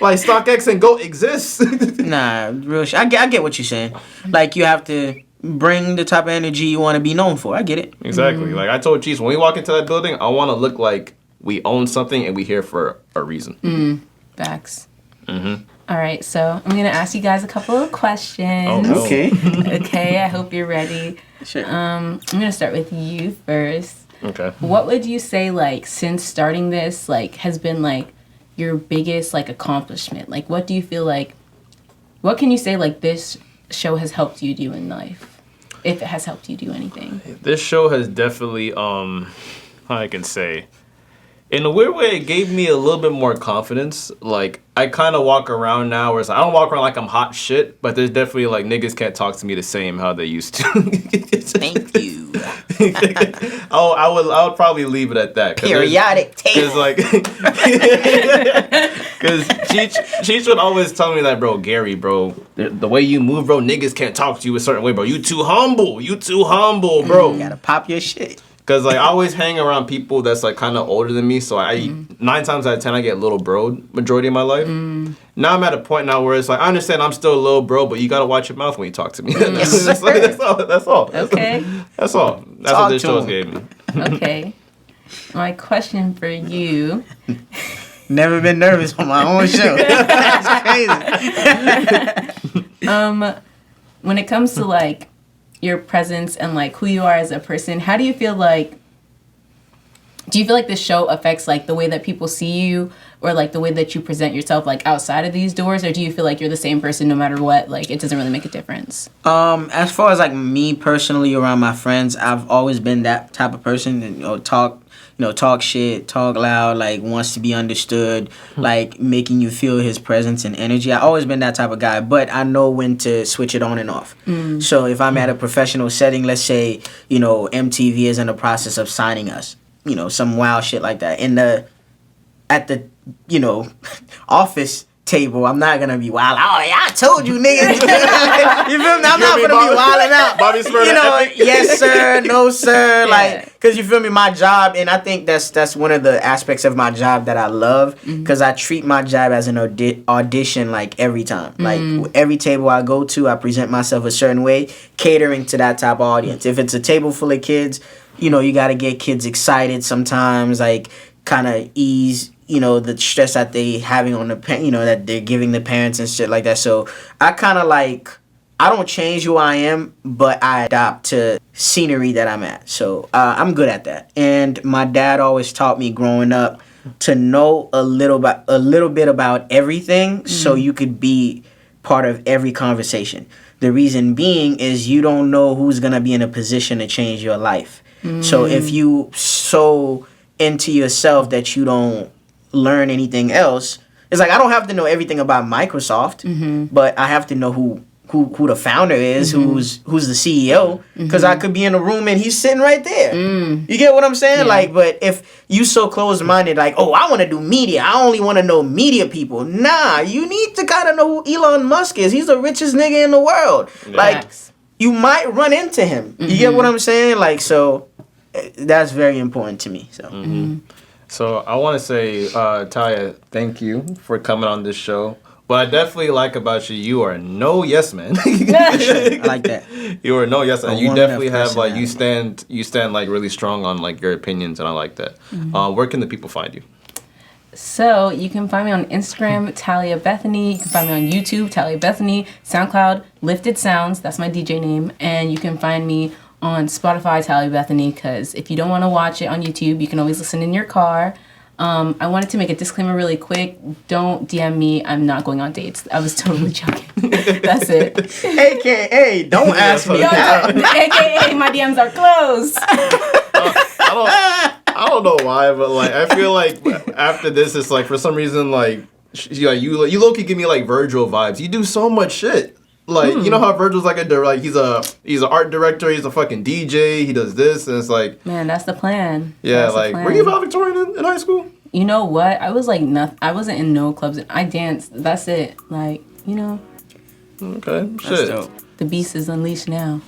Like StockX and GOAT exists. Nah, real shit. I get what you're saying. Like, you have to bring the type of energy you want to be known for. I get it. Exactly. Like I told Cheese, when we walk into that building, I want to look like we own something and we here for a reason. Facts. All right, so I'm going to ask you guys a couple of questions. Oh, no. Okay. Okay, I hope you're ready. Sure. I'm going to start with you first. Okay. What would you say, like, since starting this, like, has been, like, your biggest, like, accomplishment? Like, what do you feel like, what can you say, like, this show has helped you do in life? If it has helped you do anything. This show has definitely, how I can say, in a weird way, it gave me a little bit more confidence. Like, I kind of walk around now where it's like, I don't walk around like I'm hot shit, but there's definitely, like, niggas can't talk to me the same how they used to. Thank you. I would probably leave it at that. Periodic table. Because, like, because Cheech would always tell me that, bro, Gary, bro, the way you move, bro, niggas can't talk to you a certain way, bro. You too humble, bro. You gotta pop your shit. Because, like, I always hang around people that's, like, kind of older than me. So, 9 times out of 10, I get little bro majority of my life. Now I'm at a point now where it's like, I understand I'm still a little bro, but you got to watch your mouth when you talk to me. That's all. Okay. That's all. That's what this show gave me. Okay. My question for you. Never been nervous on my own show. That's crazy. When it comes to, like, your presence and, like, who you are as a person, how do you feel like, do you feel like this show affects, like, the way that people see you or, like, the way that you present yourself, like, outside of these doors? Or do you feel like you're the same person no matter what? Like, it doesn't really make a difference? As far as, like, me personally around my friends, I've always been that type of person and, talk shit, talk loud, like, wants to be understood, like, making you feel his presence and energy. I've always been that type of guy, but I know when to switch it on and off. So if I'm at a professional setting, let's say, MTV is in the process of signing us, some wild shit like that. At the office table, I'm not gonna be wild. Oh yeah, I told you, nigga. You feel me? I'm not gonna be wilding out. Bobby Smurda, yes sir, no sir. Yeah. Like, cause you feel me, my job, and I think that's one of the aspects of my job that I love, cause I treat my job as an audition, like, every time. Like, every table I go to, I present myself a certain way, catering to that type of audience. If it's a table full of kids, you gotta get kids excited sometimes, like, kind of ease the stress that they having on the that they're giving the parents and shit like that. So I kind of, like, I don't change who I am, but I adapt to scenery that I'm at. So I'm good at that. And my dad always taught me growing up to know a little bit about everything, so you could be part of every conversation. The reason being is you don't know who's gonna be in a position to change your life. So if you so into yourself that you don't learn anything else, it's like I don't have to know everything about Microsoft, but I have to know who the founder is, who's the CEO, because I could be in a room and he's sitting right there. You get what I'm saying? Like, but if you so closed-minded, like, oh, I want to do media, I only want to know media people. Nah, you need to kind of know who Elon Musk is. He's the richest nigga in the world. Like, you might run into him. You get what I'm saying? Like, so that's very important to me. So, So I want to say, Taya, thank you for coming on this show. What I definitely like about you, you are no yes man. I like that. You are no yes man. You definitely have like you personality. stand like really strong on like your opinions, and I like that. Where can the people find you? So you can find me on Instagram, Talia Bethany. You can find me on YouTube, Talia Bethany. SoundCloud, Lifted Sounds. That's my DJ name. And you can find me on Spotify, Talia Bethany. Because if you don't want to watch it on YouTube, you can always listen in your car. I wanted to make a disclaimer really quick. Don't DM me. I'm not going on dates. I was totally joking. That's it. AKA, don't ask me that. AKA, my DMs are closed. I don't know why, but like I feel like after this, it's like for some reason like you low-key give me like Virgil vibes. You do so much shit. Like you know how Virgil's like he's an art director, he's a fucking DJ, he does this, and it's like, man, that's the plan. Yeah, that's like were you valedictorian in high school? You know what? I was like nothing. I wasn't in no clubs. I danced. That's it. Like, you know. Okay, That's shit. dope. The beast is unleashed now.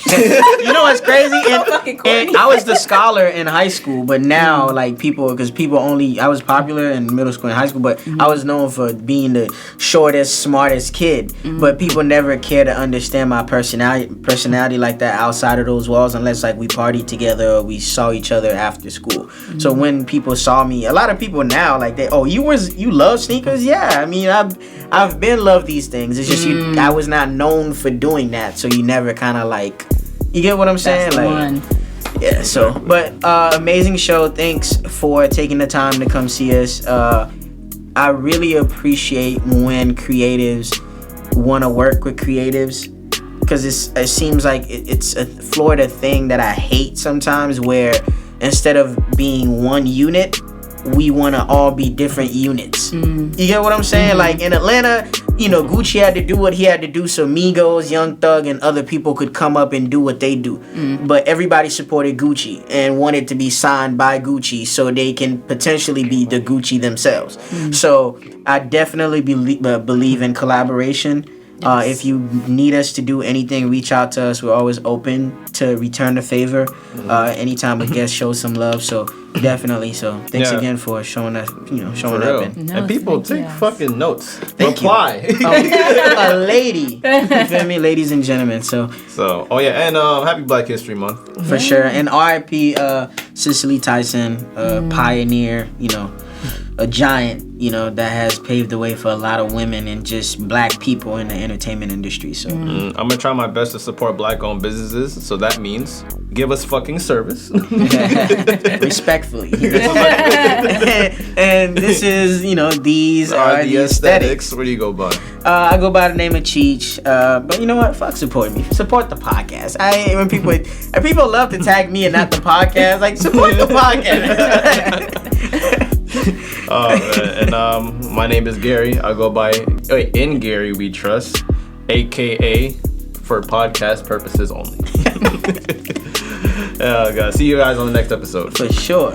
You know what's crazy? fucking corny. And I was the scholar in high school, but now like because people only I was popular in middle school and high school, but I was known for being the shortest, smartest kid. But people never care to understand my personality like that outside of those walls, unless like we partied together or we saw each other after school. So when people saw me, a lot of people now like you love sneakers? Yeah, I mean I've been loved these things. It's just I was not known for doing that, so you never kind of like. You get what I'm saying? That's the like, one. yeah. So, but amazing show. Thanks for taking the time to come see us. I really appreciate when creatives want to work with creatives, because it seems like it's a Florida thing that I hate sometimes, where instead of being one unit, we want to all be different units. You get what I'm saying? Like in Atlanta, you know, Gucci had to do what he had to do so Migos, Young Thug, and other people could come up and do what they do. But everybody supported Gucci and wanted to be signed by Gucci so they can potentially be the Gucci themselves. So I definitely believe in collaboration. If you need us to do anything, reach out to us. We're always open to return the favor. Anytime a guest shows some love, so definitely. So thanks again for showing us, showing up. And people take fucking notes. Thank Reply. A lady. You feel me, ladies and gentlemen? So oh yeah, and happy Black History Month. For sure. And R.I.P. Cicely Tyson, pioneer, a giant, that has paved the way for a lot of women and just black people in the entertainment industry. So I'm gonna try my best to support black-owned businesses. So that means give us fucking service. Respectfully. And this is, these are the aesthetics. What do you go by? I go by the name of Cheech. But you know what? Fuck supporting me. Support the podcast. When people love to tag me and not the podcast, like support the podcast. And my name is Gary. I go by In Gary We Trust, aka for podcast purposes only. God, see you guys on the next episode. For sure.